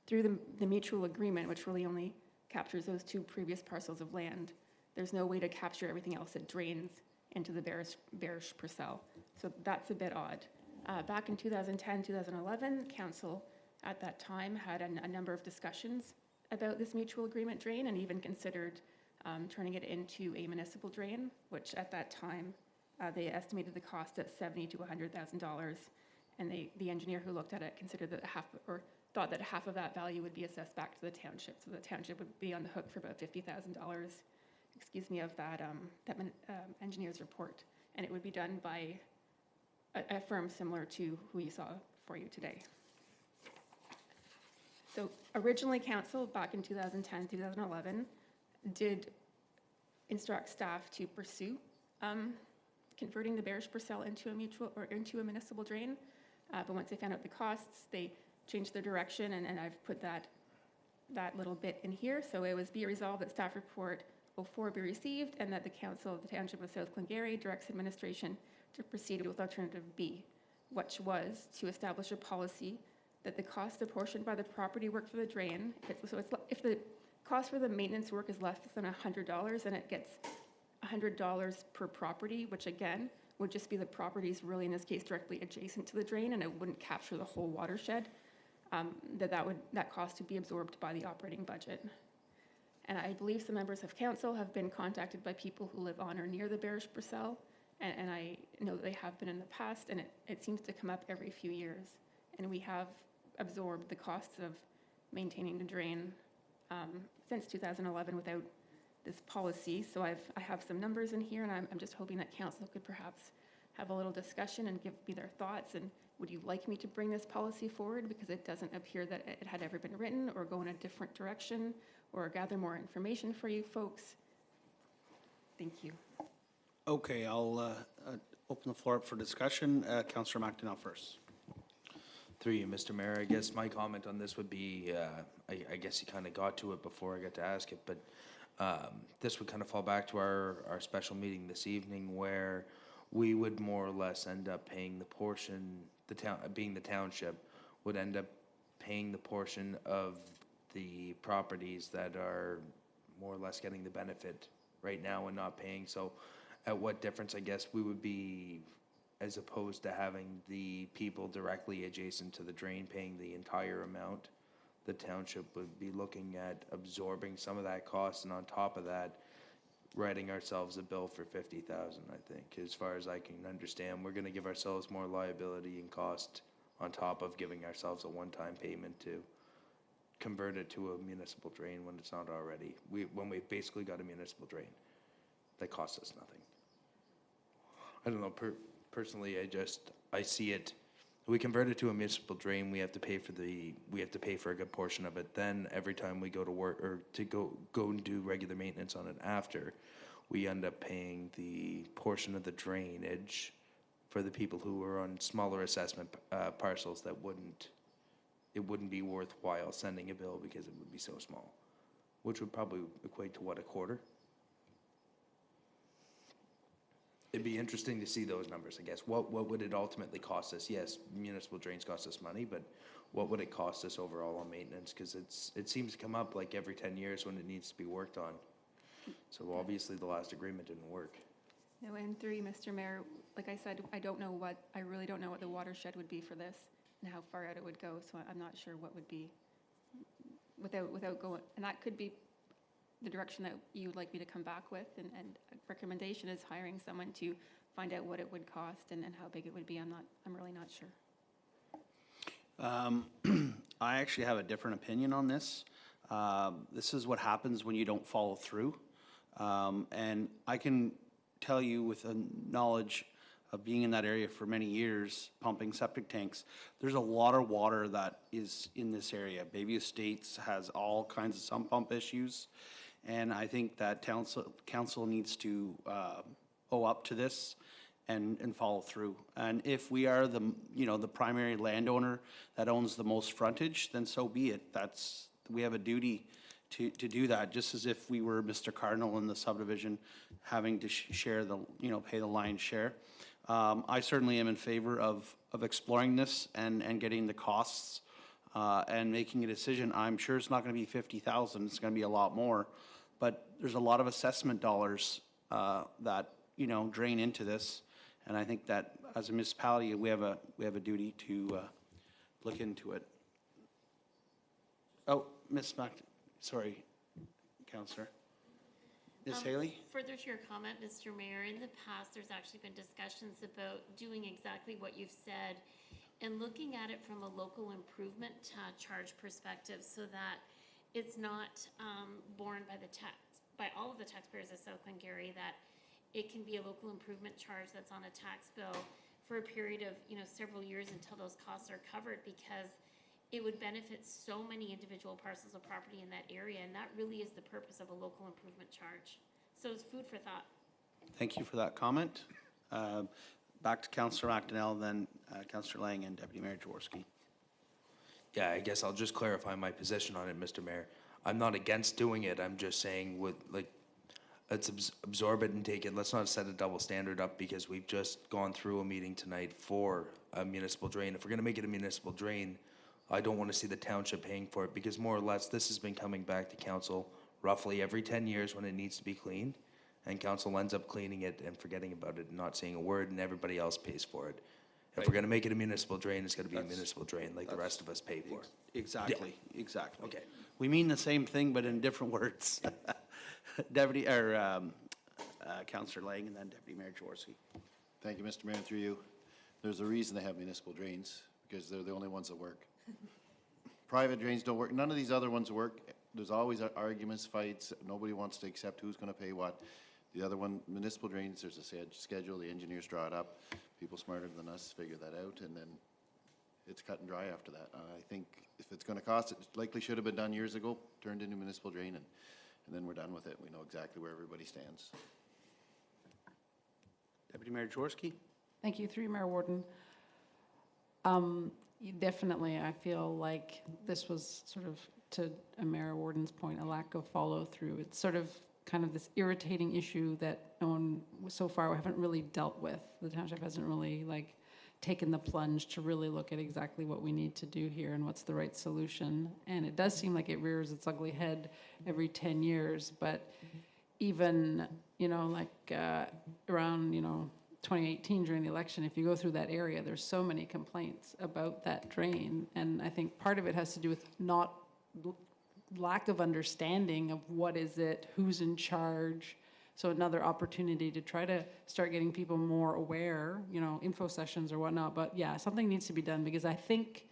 through the mutual agreement, which really only captures those 2 previous parcels of land. There's no way to capture everything else that drains into the Purcell. So that's a bit odd. Back in 2010, 2011, council at that time had a number of discussions about this mutual agreement drain and even considered turning it into a municipal drain, which at that time they estimated the cost at $70,000 to $100,000. And the engineer who looked at it considered that thought that half of that value would be assessed back to the township. So the township would be on the hook for about $50,000. Of that engineer's report, and it would be done by a firm similar to who you saw for you today. So originally, council back in 2010, 2011, did instruct staff to pursue converting the Purcell into a municipal drain, but once they found out the costs, they changed their direction, and I've put that little bit in here. So it was be resolved that staff report 04 be received, and that the council of the Township of South Glengarry directs administration to proceed with alternative B, which was to establish a policy that the cost apportioned by the property work for the drain, if the cost for the maintenance work is less than $100, then it gets $100 per property, which again would just be the properties really in this case directly adjacent to the drain, and it wouldn't capture the whole watershed. That cost would be absorbed by the operating budget. And I believe some members of council have been contacted by people who live on or near the Purcell, and I know that they have been in the past, and it seems to come up every few years. And we have absorbed the costs of maintaining the drain since 2011 without this policy. So I have some numbers in here, and I'm just hoping that council could perhaps have a little discussion and give me their thoughts. And would you like me to bring this policy forward? Because it doesn't appear that it had ever been written, or go in a different direction, or gather more information for you folks. Thank you. Okay, I'll open the floor up for discussion. Councillor McDonnell first. Through you, Mr. Mayor, I guess my comment on this would be, I guess you kind of got to it before I got to ask it, but this would kind of fall back to our special meeting this evening, where we would more or less end up paying the portion, being the township, would end up paying the portion of the properties that are more or less getting the benefit right now and not paying. So at what difference, I guess, we would be, as opposed to having the people directly adjacent to the drain paying the entire amount, the township would be looking at absorbing some of that cost, and on top of that, writing ourselves a bill for 50,000, I think. As far as I can understand, we're gonna give ourselves more liability and cost on top of giving ourselves a one-time payment to convert it to a municipal drain when it's not already. When we've basically got a municipal drain that costs us nothing. I don't know, personally, I see it, we convert it to a municipal drain, we have to pay for a good portion of it. Then every time we go to work, or to go and do regular maintenance on it after, we end up paying the portion of the drainage for the people who are on smaller assessment parcels that it wouldn't be worthwhile sending a bill because it would be so small, which would probably equate to what, a quarter? It'd be interesting to see those numbers, I guess. What would it ultimately cost us? Yes, municipal drains cost us money, but what would it cost us overall on maintenance? Because it seems to come up like every 10 years when it needs to be worked on. So obviously the last agreement didn't work. No, and through you, Mr. Mayor, like I said, I really don't know what the watershed would be for this and how far out it would go, so I'm not sure what would be without going, and that could be the direction that you would like me to come back with, and a recommendation is hiring someone to find out what it would cost and how big it would be. I'm really not sure. I actually have a different opinion on this. This is what happens when you don't follow through. And I can tell you with a knowledge of being in that area for many years, pumping septic tanks, there's a lot of water that is in this area. Bayview Estates has all kinds of sump pump issues. And I think that council needs to owe up to this and follow through. And if we are the primary landowner that owns the most frontage, then so be it. We have a duty to do that, just as if we were Mr. Cardinal in the subdivision having to share pay the lion's share. I certainly am in favor of exploring this and getting the costs and making a decision. I'm sure it's not going to be 50,000. It's going to be a lot more. But there's a lot of assessment dollars that drain into this, and I think that as a municipality we have a duty to look into it. Oh, sorry, Councillor. Ms. Haley? Further to your comment, Mr. Mayor, in the past, there's actually been discussions about doing exactly what you've said and looking at it from a local improvement charge perspective, so that it's not borne by all of the taxpayers of South Glengarry, that it can be a local improvement charge that's on a tax bill for a period of several years until those costs are covered, because it would benefit so many individual parcels of property in that area, and that really is the purpose of a local improvement charge. So it's food for thought. Thank you for that comment. Back to Councillor McDonnell, then Councillor Lang and Deputy Mayor Jaworski. Yeah, I guess I'll just clarify my position on it, Mr. Mayor. I'm not against doing it. I'm just saying let's absorb it and take it. Let's not set a double standard up, because we've just gone through a meeting tonight for a municipal drain. If we're going to make it a municipal drain, I don't want to see the township paying for it, because more or less this has been coming back to council roughly every 10 years when it needs to be cleaned, and council ends up cleaning it and forgetting about it and not saying a word, and everybody else pays for it. If we're going to make it a municipal drain, it's going to be a municipal drain like the rest of us pay for. Exactly, exactly. Okay. We mean the same thing, but in different words. Deputy, or Councillor Lang, and then Deputy Mayor Jaworski. Thank you, Mr. Mayor, through you. There's a reason they have municipal drains, because they're the only ones that work. Private drains don't work. None of these other ones work. There's always arguments, fights. Nobody wants to accept who's going to pay what. The other one, municipal drains, there's a schedule. The engineers draw it up. People smarter than us figure that out, and then it's cut and dry after that. I think if it's going to cost, it likely should have been done years ago, turned into municipal drain, and then we're done with it. We know exactly where everybody stands. Deputy Mayor Jaworski. Thank you, through you, Mayor Warden. Definitely, I feel like this was sort of, to Mayor Warden's point, a lack of follow through. It's sort of kind of this irritating issue that no one so far we haven't really dealt with. The township hasn't really taken the plunge to really look at exactly what we need to do here and what's the right solution. And it does seem like it rears its ugly head every 10 years, but even, around, 2018 during the election, if you go through that area, there's so many complaints about that drain. And I think part of it has to do with not lack of understanding of what is it, who's in charge. So another opportunity to try to start getting people more aware, info sessions or whatnot. But yeah, something needs to be done because I think,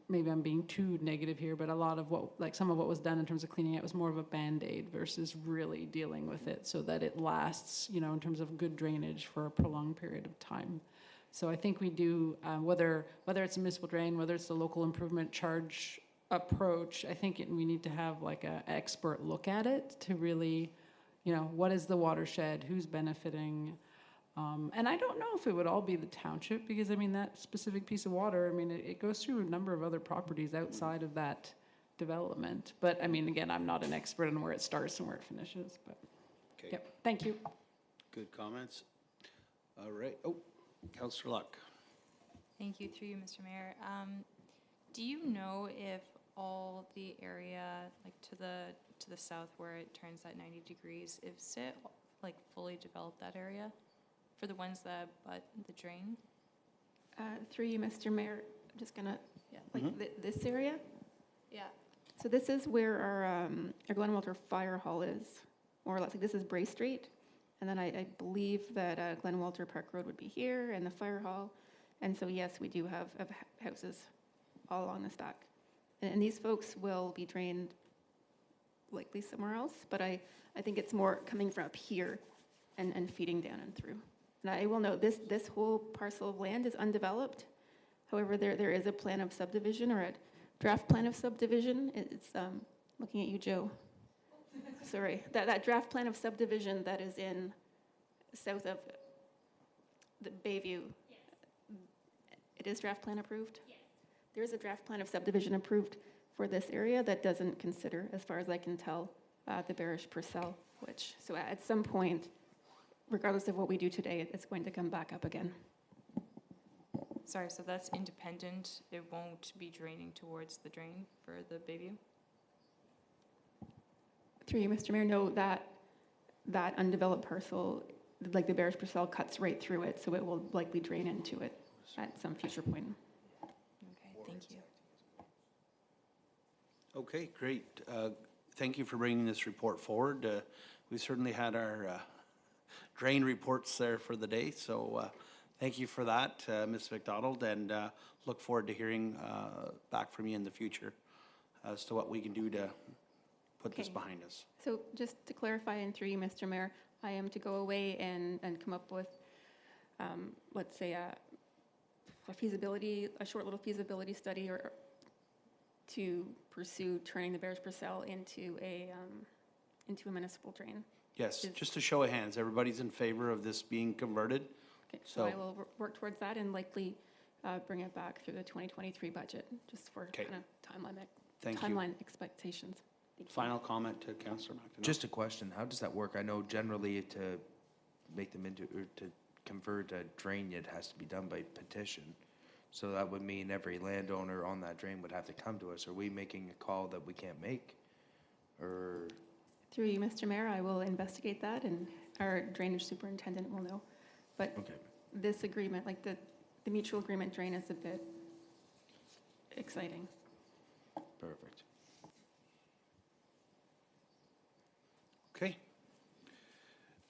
maybe I'm being too negative here, but a lot of some of what was done in terms of cleaning it was more of a Band-Aid versus really dealing with it so that it lasts, in terms of good drainage for a prolonged period of time. So I think we do, whether it's a municipal drain, whether it's the local improvement charge approach, I think we need to have like an expert look at it to really, what is the watershed, who's benefiting? And I don't know if it would all be the township because, that specific piece of water, it goes through a number of other properties outside of that development. But, again, I'm not an expert on where it starts and where it finishes, but, Okay. yep, thank you. Good comments. All right. Oh, Councillor Luck. Thank you, through you, Mr. Mayor. Do you know if all the area, like to the south where it turns at 90 degrees, is it like fully developed, that area, for the ones that butt the drain? Through you, Mr. Mayor, I'm just gonna, this area? Yeah. So this is where our Glen Walter Fire Hall is, more or less. Like this is Bray Street, and then I believe that Glen Walter Park Road would be here, and the fire hall. And so yes, we do have houses all along the stack, and these folks will be drained likely somewhere else. But I think it's more coming from up here and feeding down and through. And I will note this whole parcel of land is undeveloped. However, there is a plan of subdivision or a draft plan of subdivision. It's looking at you, Joe. Sorry, that draft plan of subdivision that is in south of the Bayview. Yes. It is draft plan approved? Yes. There is a draft plan of subdivision approved for this area that doesn't consider, as far as I can tell, the Barish Purcell, so at some point, regardless of what we do today, it's going to come back up again. Sorry, so that's independent. It won't be draining towards the drain for the Bayview? Through you, Mr. Mayor, no, that undeveloped parcel, like the Barish Purcell, cuts right through it, so it will likely drain into it at some future point. Okay, thank you. Okay, great. Thank you for bringing this report forward. We certainly had our drain reports there for the day, so thank you for that, Ms. McDonald, and look forward to hearing back from you in the future as to what we can do to put this behind us. So just to clarify, and through you, Mr. Mayor, I am to go away and come up with, let's say, a short little feasibility study or to pursue turning the Barish Purcell into a municipal drain. Yes, just a show of hands. Everybody's in favor of this being converted. Okay, so I will work towards that and likely bring it back through the 2023 budget, just for kind of timeline expectations. Final comment to Councillor McDonald. Just a question, how does that work? I know generally to make them into, or to convert a drain, it has to be done by petition. So that would mean every landowner on that drain would have to come to us. Are we making a call that we can't make? Or? Through you, Mr. Mayor, I will investigate that, and our drainage superintendent will know. But this agreement, like the mutual agreement drain, is a bit exciting. Perfect. Okay.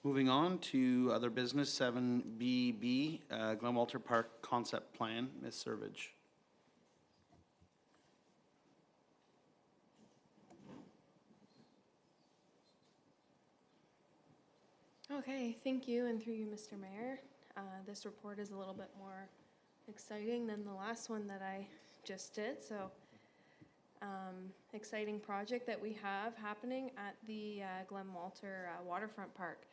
Moving on to other business, 7BB, Glen Walter Park Concept Plan, Ms. Servage. Okay, thank you, and through you, Mr. Mayor. This report is a little bit more exciting than the last one that I just did, so exciting project that we have happening at the Glen Walter Waterfront Park.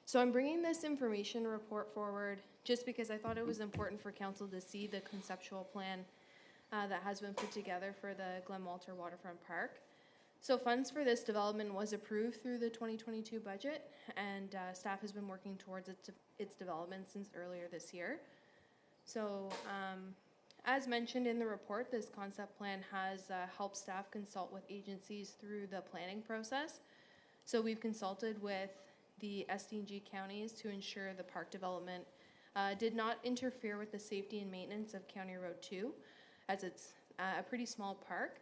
So I'm bringing this information report forward just because I thought it was important for council to see the conceptual plan that has been put together for the Glen Walter Waterfront Park. So funds for this development was approved through the 2022 budget, and staff has been working towards its development since earlier this year. So as mentioned in the report, this concept plan has helped staff consult with agencies through the planning process. So we've consulted with the SDG counties to ensure the park development did not interfere with the safety and maintenance of County Road 2, as it's a pretty small park.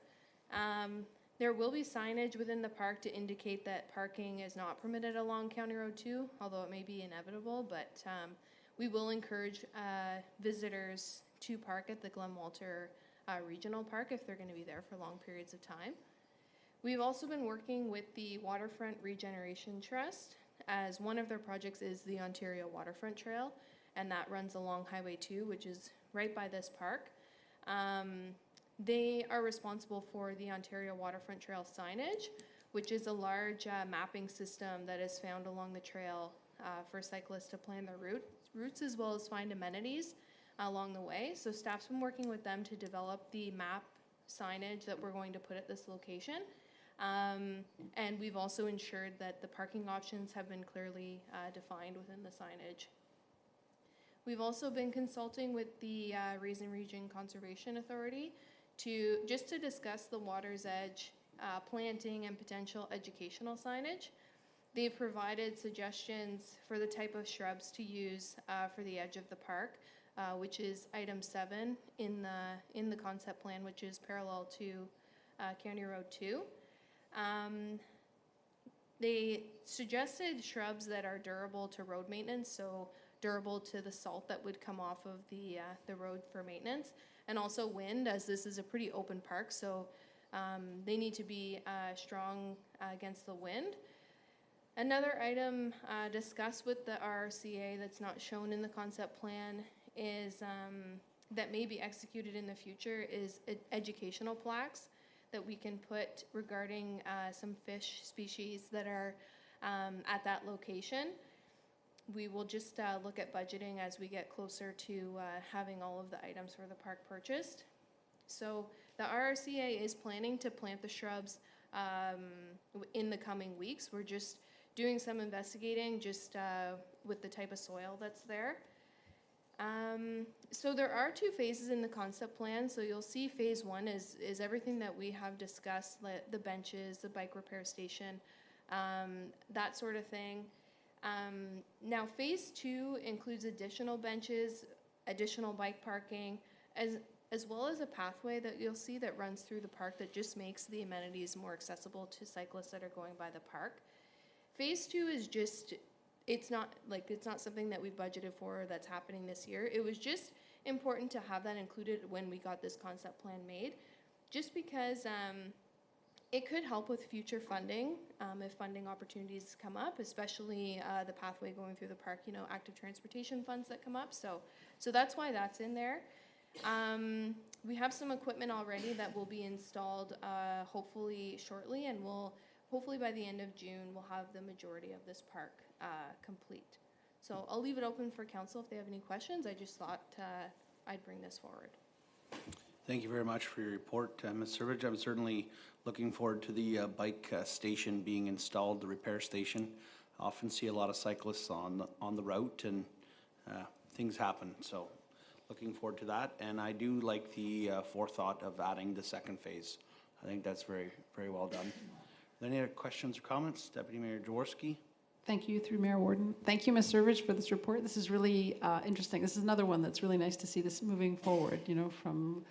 There will be signage within the park to indicate that parking is not permitted along County Road 2, although it may be inevitable, but we will encourage visitors to park at the Glen Walter Regional Park if they're going to be there for long periods of time. We've also been working with the Waterfront Regeneration Trust, as one of their projects is the Ontario Waterfront Trail, and that runs along Highway 2, which is right by this park. They are responsible for the Ontario Waterfront Trail signage, which is a large mapping system that is found along the trail for cyclists to plan their routes as well as find amenities along the way. So staff's been working with them to develop the map signage that we're going to put at this location. And we've also ensured that the parking options have been clearly defined within the signage. We've also been consulting with the Raisin Region Conservation Authority to discuss the water's edge planting and potential educational signage. They've provided suggestions for the type of shrubs to use for the edge of the park, which is item 7 in the concept plan, which is parallel to County Road 2. They suggested shrubs that are durable to road maintenance, so durable to the salt that would come off of the road for maintenance, and also wind, as this is a pretty open park, so they need to be strong against the wind. Another item discussed with the RRCA that's not shown in the concept plan is that may be executed in the future is educational plaques that we can put regarding some fish species that are at that location. We will just look at budgeting as we get closer to having all of the items for the park purchased. So the RRCA is planning to plant the shrubs in the coming weeks. We're just doing some investigating with the type of soil that's there. So there are 2 phases in the concept plan. So you'll see phase 1 is everything that we have discussed, the benches, the bike repair station, that sort of thing. Now phase 2 includes additional benches, additional bike parking, as well as a pathway that you'll see that runs through the park that just makes the amenities more accessible to cyclists that are going by the park. Phase 2 is it's not something that we've budgeted for that's happening this year. It was just important to have that included when we got this concept plan made, just because it could help with future funding if funding opportunities come up, especially the pathway going through the park, active transportation funds that come up. So that's why that's in there. We have some equipment already that will be installed hopefully shortly, and hopefully by the end of June, we'll have the majority of this park complete. So I'll leave it open for council if they have any questions. I just thought I'd bring this forward. Thank you very much for your report, Ms. Servage. I'm certainly looking forward to the bike station being installed, the repair station. I often see a lot of cyclists on the route, and things happen. So looking forward to that. And I do like the forethought of adding the 2nd phase. I think that's very, very well done. Any other questions or comments? Deputy Mayor Jaworski. Thank you, through Mayor Warden. Thank you, Ms. Servage, for this report. This is really interesting. This is another one that's really nice to see this moving forward, from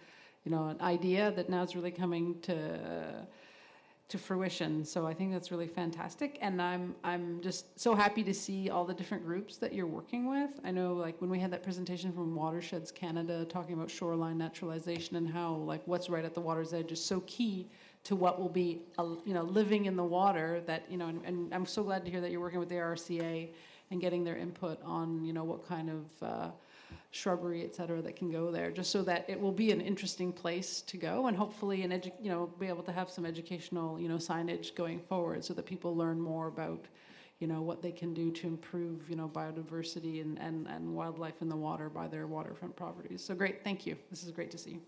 an idea that now is really coming to fruition. So I think that's really fantastic. And I'm just so happy to see all the different groups that you're working with. I know, like, when we had that presentation from Watersheds Canada talking about shoreline naturalization and how, like, what's right at the water's edge is so key to what will be, living in the water, that, and I'm so glad to hear that you're working with the RCA and getting their input on, what kind of shrubbery, et cetera, that can go there, just so that it will be an interesting place to go, and hopefully be able to have some educational, signage going forward, so that people learn more about, what they can do to improve, biodiversity and wildlife in the water by their waterfront properties. So great, thank you. This is great to see.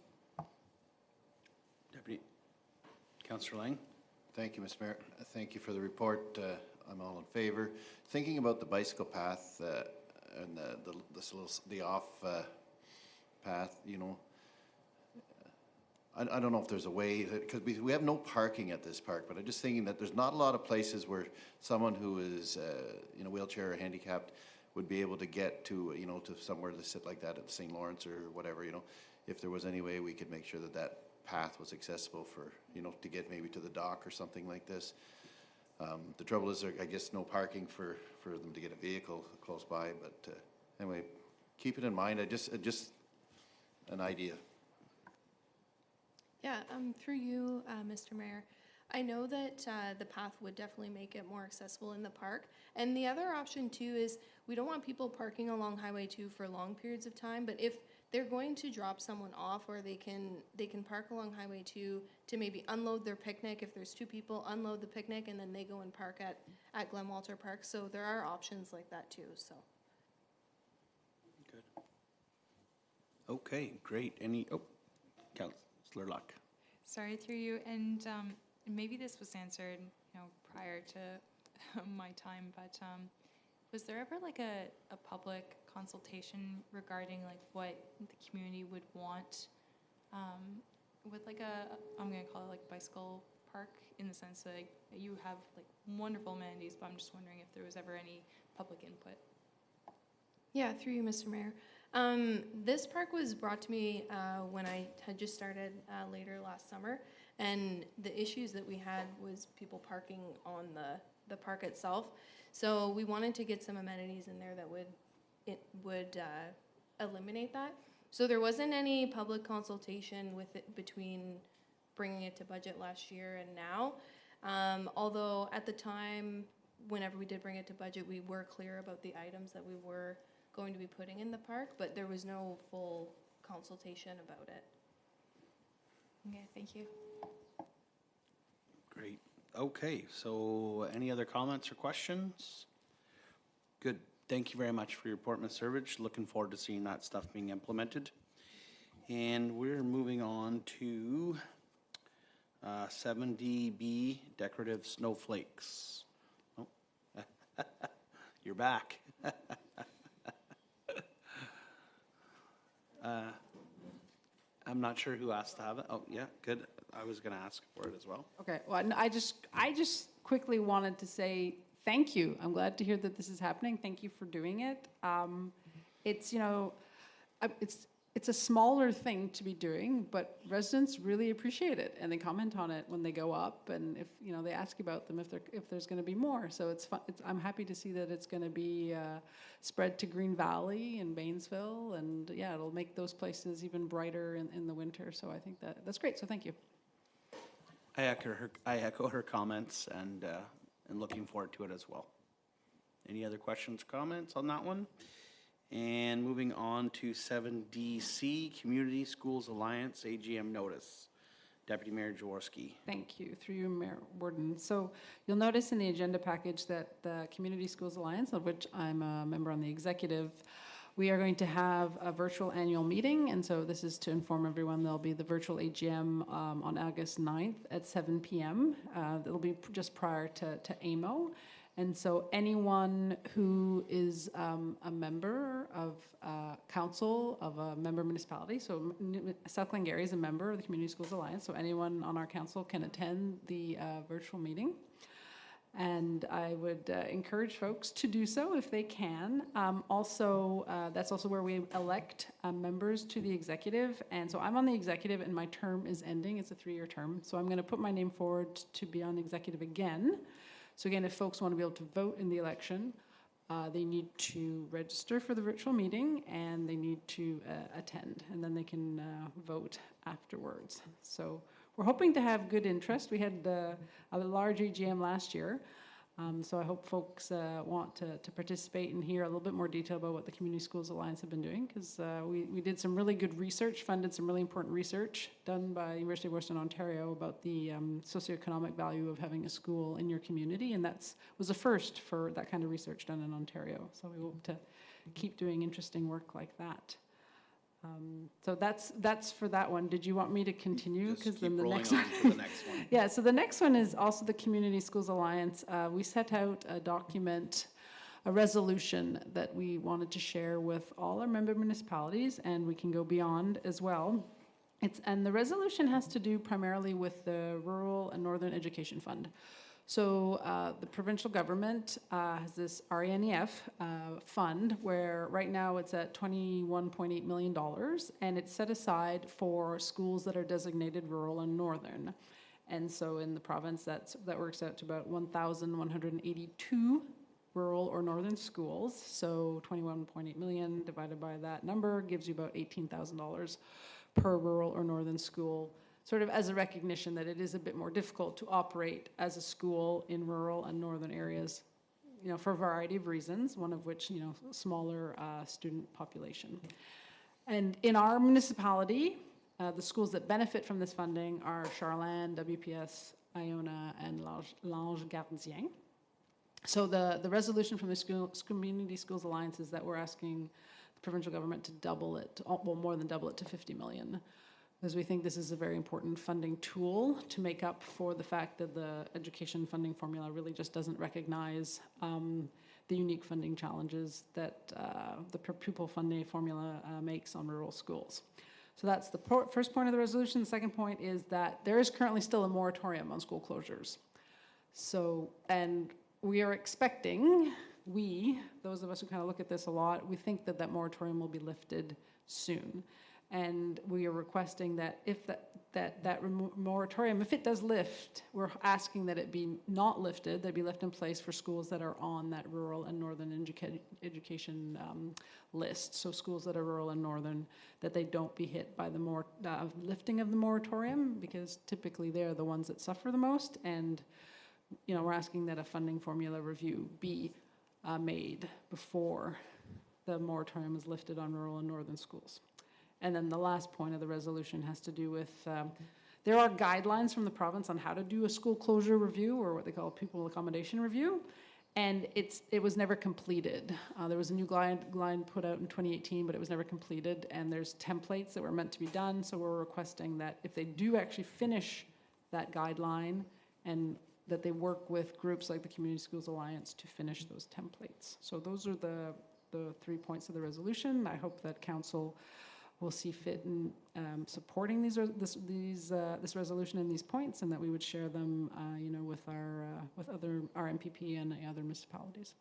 Deputy Councillor Lang. Thank you, Mr. Mayor. Thank you for the report. I'm all in favor. Thinking about the bicycle path and the off path, I don't know if there's a way, because we have no parking at this park, but I'm just thinking that there's not a lot of places where someone who is in a wheelchair or handicapped would be able to get to, to somewhere to sit like that at St. Lawrence or whatever, if there was any way we could make sure that path was accessible for, to get maybe to the dock or something like this. The trouble is, I guess, no parking for them to get a vehicle close by, but anyway, keep it in mind. Just an idea. Yeah, through you, Mr. Mayor, I know that the path would definitely make it more accessible in the park. And the other option too is we don't want people parking along Highway 2 for long periods of time, but if they're going to drop someone off, or they can park along Highway 2 to maybe unload their picnic. If there's 2 people, unload the picnic, and then they go and park at Glen Park. So there are options like that too, so. Good. Okay, great. Councillor Luck. Sorry, through you, and maybe this was answered, prior to my time, but was there ever like a public consultation regarding like what the community would want with like I'm gonna call it like bicycle park, in the sense that you have like wonderful amenities, but I'm just wondering if there was ever any public input. Yeah, through you, Mr. Mayor. This park was brought to me when I had just started later last summer, and the issues that we had was people parking on the park itself. So we wanted to get some amenities in there that would eliminate that. So there wasn't any public consultation with it between bringing it to budget last year and now. Although at the time, whenever we did bring it to budget, we were clear about the items that we were going to be putting in the park, but there was no full consultation about it. Okay, thank you. Great. Okay, so any other comments or questions? Good. Thank you very much for your report, Ms. Servage. Looking forward to seeing that stuff being implemented. And we're moving on to 7DB, Decorative Snowflakes. Oh, you're back. I'm not sure who asked to have it. Oh, yeah, good. I was going to ask for it as well. Okay, well, I just quickly wanted to say thank you. I'm glad to hear that this is happening. Thank you for doing it. It's, it's a smaller thing to be doing, but residents really appreciate it, and they comment on it when they go up, and if, they ask about them if there's going to be more. So it's fun. I'm happy to see that it's going to be spread to Green Valley and Baynesville, and yeah, it'll make those places even brighter in the winter. So I think that's great. So thank you. I echo her comments, and looking forward to it as well. Any other questions or comments on that one? And moving on to 7DC, Community Schools Alliance AGM notice. Deputy Mayor Jaworski. Thank you. Through you, Mayor Warden. So you'll notice in the agenda package that the Community Schools Alliance, of which I'm a member on the executive, we are going to have a virtual annual meeting, and so this is to inform everyone there'll be the virtual AGM on August 9th at 7 p.m. It'll be just prior to AMO. And so anyone who is a member of council of a member municipality, so South Glengarry is a member of the Community Schools Alliance, so anyone on our council can attend the virtual meeting. And I would encourage folks to do so if they can. That's also where we elect members to the executive. And so I'm on the executive and my term is ending. It's a 3-year term. So I'm going to put my name forward to be on executive again. So again, if folks want to be able to vote in the election, they need to register for the virtual meeting and they need to attend, and then they can vote afterwards. So we're hoping to have good interest. We had a large AGM last year, so I hope folks want to participate and hear a little bit more detail about what the Community Schools Alliance have been doing, because we did some really good research, funded some really important research done by the University of Western Ontario about the socioeconomic value of having a school in your community, and that was a first for that kind of research done in Ontario. So we hope to keep doing interesting work like that. So that's for that one. Did you want me to continue? Just keep then the rolling next on to the next one. Yeah, so the next one is also the Community Schools Alliance. We set out a document, a resolution that we wanted to share with all our member municipalities, and we can go beyond as well. And the resolution has to do primarily with the Rural and Northern Education Fund. So the provincial government has this RENEF fund where right now it's at $21.8 million, and it's set aside for schools that are designated rural and northern. And so in the province, that works out to about 1,182 rural or northern schools. So 21.8 million divided by that number gives you about $18,000 per rural or northern school, sort of as a recognition that it is a bit more difficult to operate as a school in rural and northern areas, you know, for a variety of reasons, one of which, you know, smaller student population. And in our municipality, the schools that benefit from this funding are Char-Lan, WPS, Iona, and L'Ange Gardien. So the resolution from the Community Schools Alliance is that we're asking the provincial government to double it, well, more than double it to 50 million, because we think this is a very important funding tool to make up for the fact that the education funding formula really just doesn't recognize the unique funding challenges that the per pupil funding formula makes on rural schools. So that's the first point of the resolution. The second point is that there is currently still a moratorium on school closures. So, and we are expecting, those of us who kind of look at this a lot, we think that that moratorium will be lifted soon. And we are requesting that if that moratorium, if it does lift, we're asking that it be not lifted, that it be left in place for schools that are on that rural and northern education list. So schools that are rural and northern, that they don't be hit by the lifting of the moratorium, because typically they're the ones that suffer the most. And, you know, we're asking that a funding formula review be made before the moratorium is lifted on rural and northern schools. And then the last point of the resolution has to do with, there are guidelines from the province on how to do a school closure review, or what they call a pupil accommodation review, and it was never completed. There was a new guideline put out in 2018, but it was never completed, and there's templates that were meant to be done, so we're requesting that if they do actually finish that guideline, and that they work with groups like the Community Schools Alliance to finish those templates. So those are the 3 points of the resolution. I hope that Council will see fit in supporting this resolution and these points, and that we would share them, you know, with our MPP and other municipalities.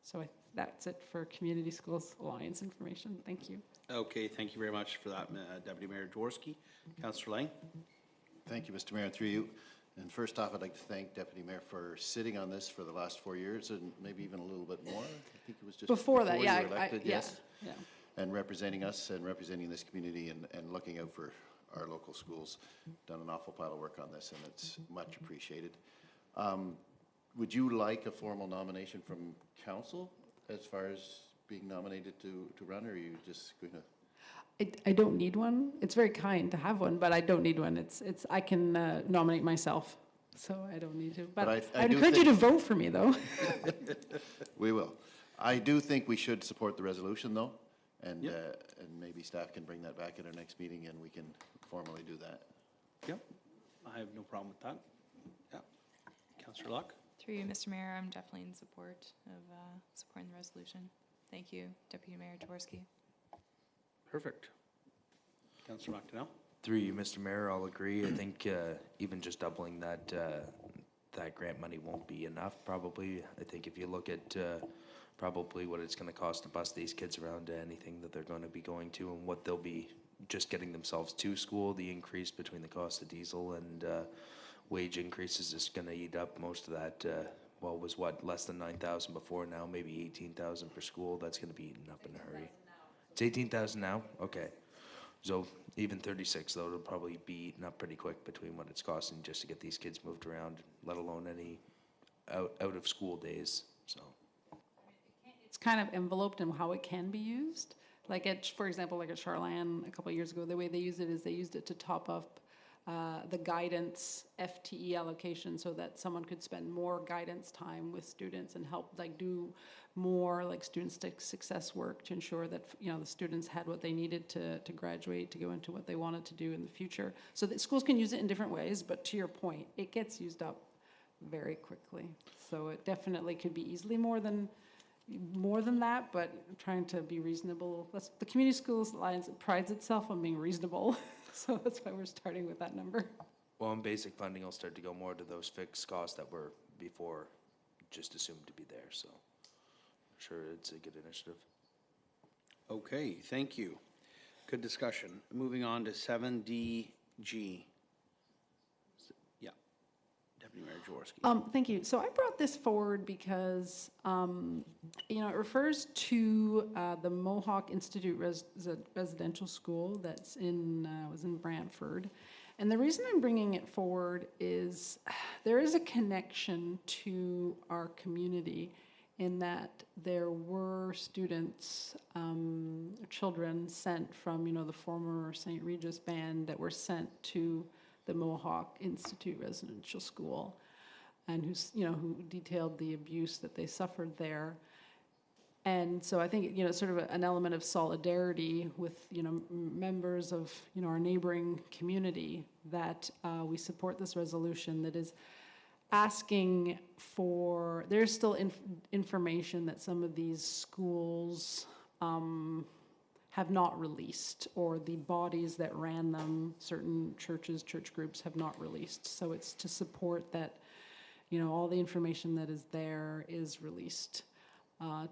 So that's it for Community Schools Alliance information. Thank you. Okay, thank you very much for that, Deputy Mayor Jaworski. Councillor Lang. Thank you, Mr. Mayor, through you. And first off, I'd like to thank Deputy Mayor for sitting on this for the last 4 years, and maybe even a little bit more. I think it was just before that, yeah, you were elected, yes. Yeah. And representing us and representing this community and looking out for our local schools. Done an awful pile of work on this, and it's much appreciated. Would you like a formal nomination from council as far as being nominated to run, or are you just going to? I don't need one. It's very kind to have one, but I don't need one. I can nominate myself, so I don't need to. But I encourage you to vote for me, though. We will. I do think we should support the resolution, though, and Yep. and maybe staff can bring that back at our next meeting, and we can formally do that. Yep, I have no problem with that. Yeah. Councillor Locke. Through you, Mr. Mayor, I'm definitely in support of supporting the resolution. Thank you, Deputy Mayor Jaworski. Perfect. Councillor McDonnell. Through you, Mr. Mayor, I'll agree. I think even just doubling that grant money won't be enough, probably. I think if you look at probably what it's going to cost to bus these kids around to anything that they're going to be going to, and what they'll be just getting themselves to school, the increase between the cost of diesel and wage increases is going to eat up most of that. Well, was what, less than 9,000 before, now maybe 18,000 per school. That's going to be eaten up in a hurry. It's 18,000 now? Okay. So even 36, though, it'll probably be eaten up pretty quick between what it's costing just to get these kids moved around, let alone any out of school days. So It's kind of enveloped in how it can be used. Like for example, like at Char-Lan a couple of years ago, the way they used it is they used it to top up the guidance FTE allocation, so that someone could spend more guidance time with students and help like do more like student success work to ensure that, you know, the students had what they needed to graduate, to go into what they wanted to do in the future. So that schools can use it in different ways, but to your point, it gets used up very quickly. So it definitely could be easily more than that, but I'm trying to be reasonable. The Community Schools Alliance prides itself on being reasonable, so that's why we're starting with that number. well, and basic funding will start to go more to those fixed costs that were before just assumed to be there, so I'm sure it's a good initiative. Okay, thank you. Good discussion. Moving on to 7DG. Yeah, Deputy Mayor Jaworski. Thank you. So I brought this forward because, it refers to the Mohawk Institute Residential School that's was in Brantford. And the reason I'm bringing it forward is there is a connection to our community in that there were students, children sent from, the former St. Regis band that were sent to the Mohawk Institute Residential School, and who detailed the abuse that they suffered there. And so I think, sort of an element of solidarity with, members of, our neighboring community that we support this resolution that is asking for, there's still information that some of these schools have not released, or the bodies that ran them, certain churches, church groups have not released. So it's to support that, all the information that is there is released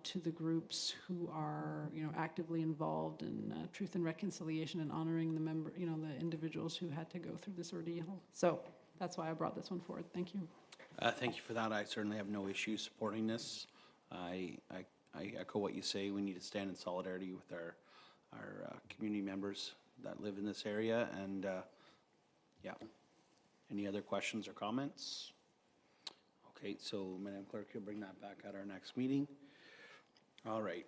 to the groups who are, actively involved in truth and reconciliation and honoring the individuals who had to go through this ordeal. So that's why I brought this one forward. Thank you. Thank you for that. I certainly have no issue supporting this. I echo what you say. We need to stand in solidarity with our community members that live in this area. And yeah, any other questions or comments? Okay, so Madam Clerk, you'll bring that back at our next meeting. All right.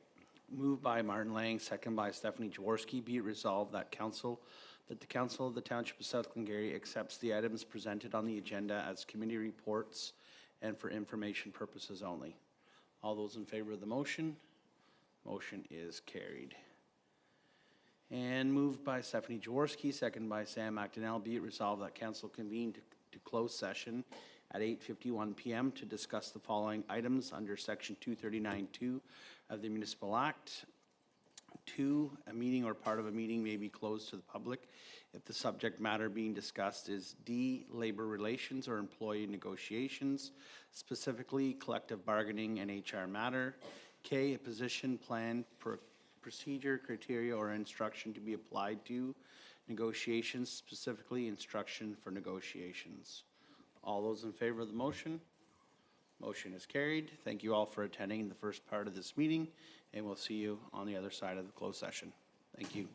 Moved by Martin Lang, second by Stephanie Jaworski. Be it resolved that the Council of the Township of South Glengarry accepts the items presented on the agenda as committee reports and for information purposes only. All those in favor of the motion? Motion is carried. And moved by Stephanie Jaworski, second by Sam McDonnell. Be it resolved that Council convene to close session at 8:51 p.m. to discuss the following items under Section 239(2) of the Municipal Act. 2, a meeting or part of a meeting may be closed to the public if the subject matter being discussed is D, labor relations or employee negotiations, specifically collective bargaining and HR matter. K, a position, plan, procedure, criteria, or instruction to be applied to negotiations, specifically instruction for negotiations. All those in favor of the motion? Motion is carried. Thank you all for attending the first part of this meeting, and we'll see you on the other side of the closed session. Thank you.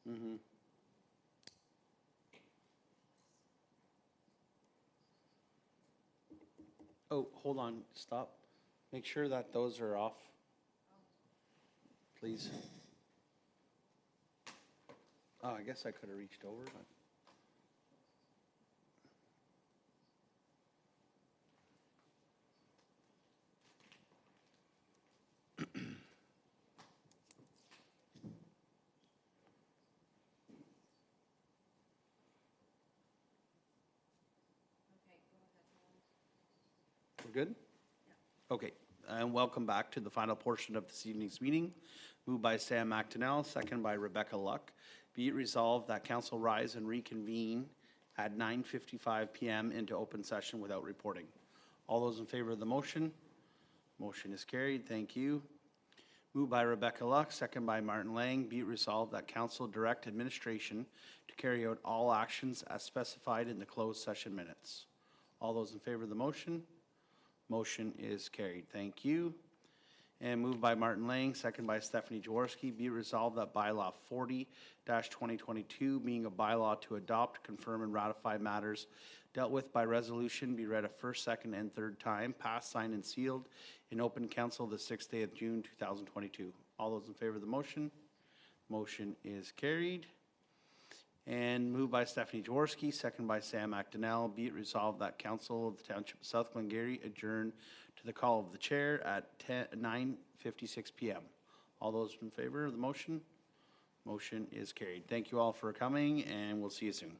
Mm-hmm. Oh, hold on, stop. Make sure that those are off. Please. Oh, I guess I could have reached over, but. We're good? Okay, and welcome back to the final portion of this evening's meeting. Moved by Sam McDonnell, second by Rebecca Luck. Be it resolved that council rise and reconvene at 9:55 PM into open session without reporting. All those in favor of the motion? Motion is carried, thank you. Moved by Rebecca Luck, second by Martin Lang. Be it resolved that council direct administration to carry out all actions as specified in the closed session minutes. All those in favor of the motion? Motion is carried. Thank you. And moved by Martin Lang, second by Stephanie Jaworski. Be it resolved that bylaw 40-2022, being a bylaw to adopt, confirm, and ratify matters dealt with by resolution, be read a first, second, and third time, passed, signed, and sealed in open council the 6th day of June 2022. All those in favor of the motion? Motion is carried. And moved by Stephanie Jaworski, second by Sam McDonnell. Be it resolved that council of the Township of South Glengarry adjourn to the call of the chair at 9:56 PM. All those in favor of the motion? Motion is carried. Thank you all for coming, and we'll see you soon.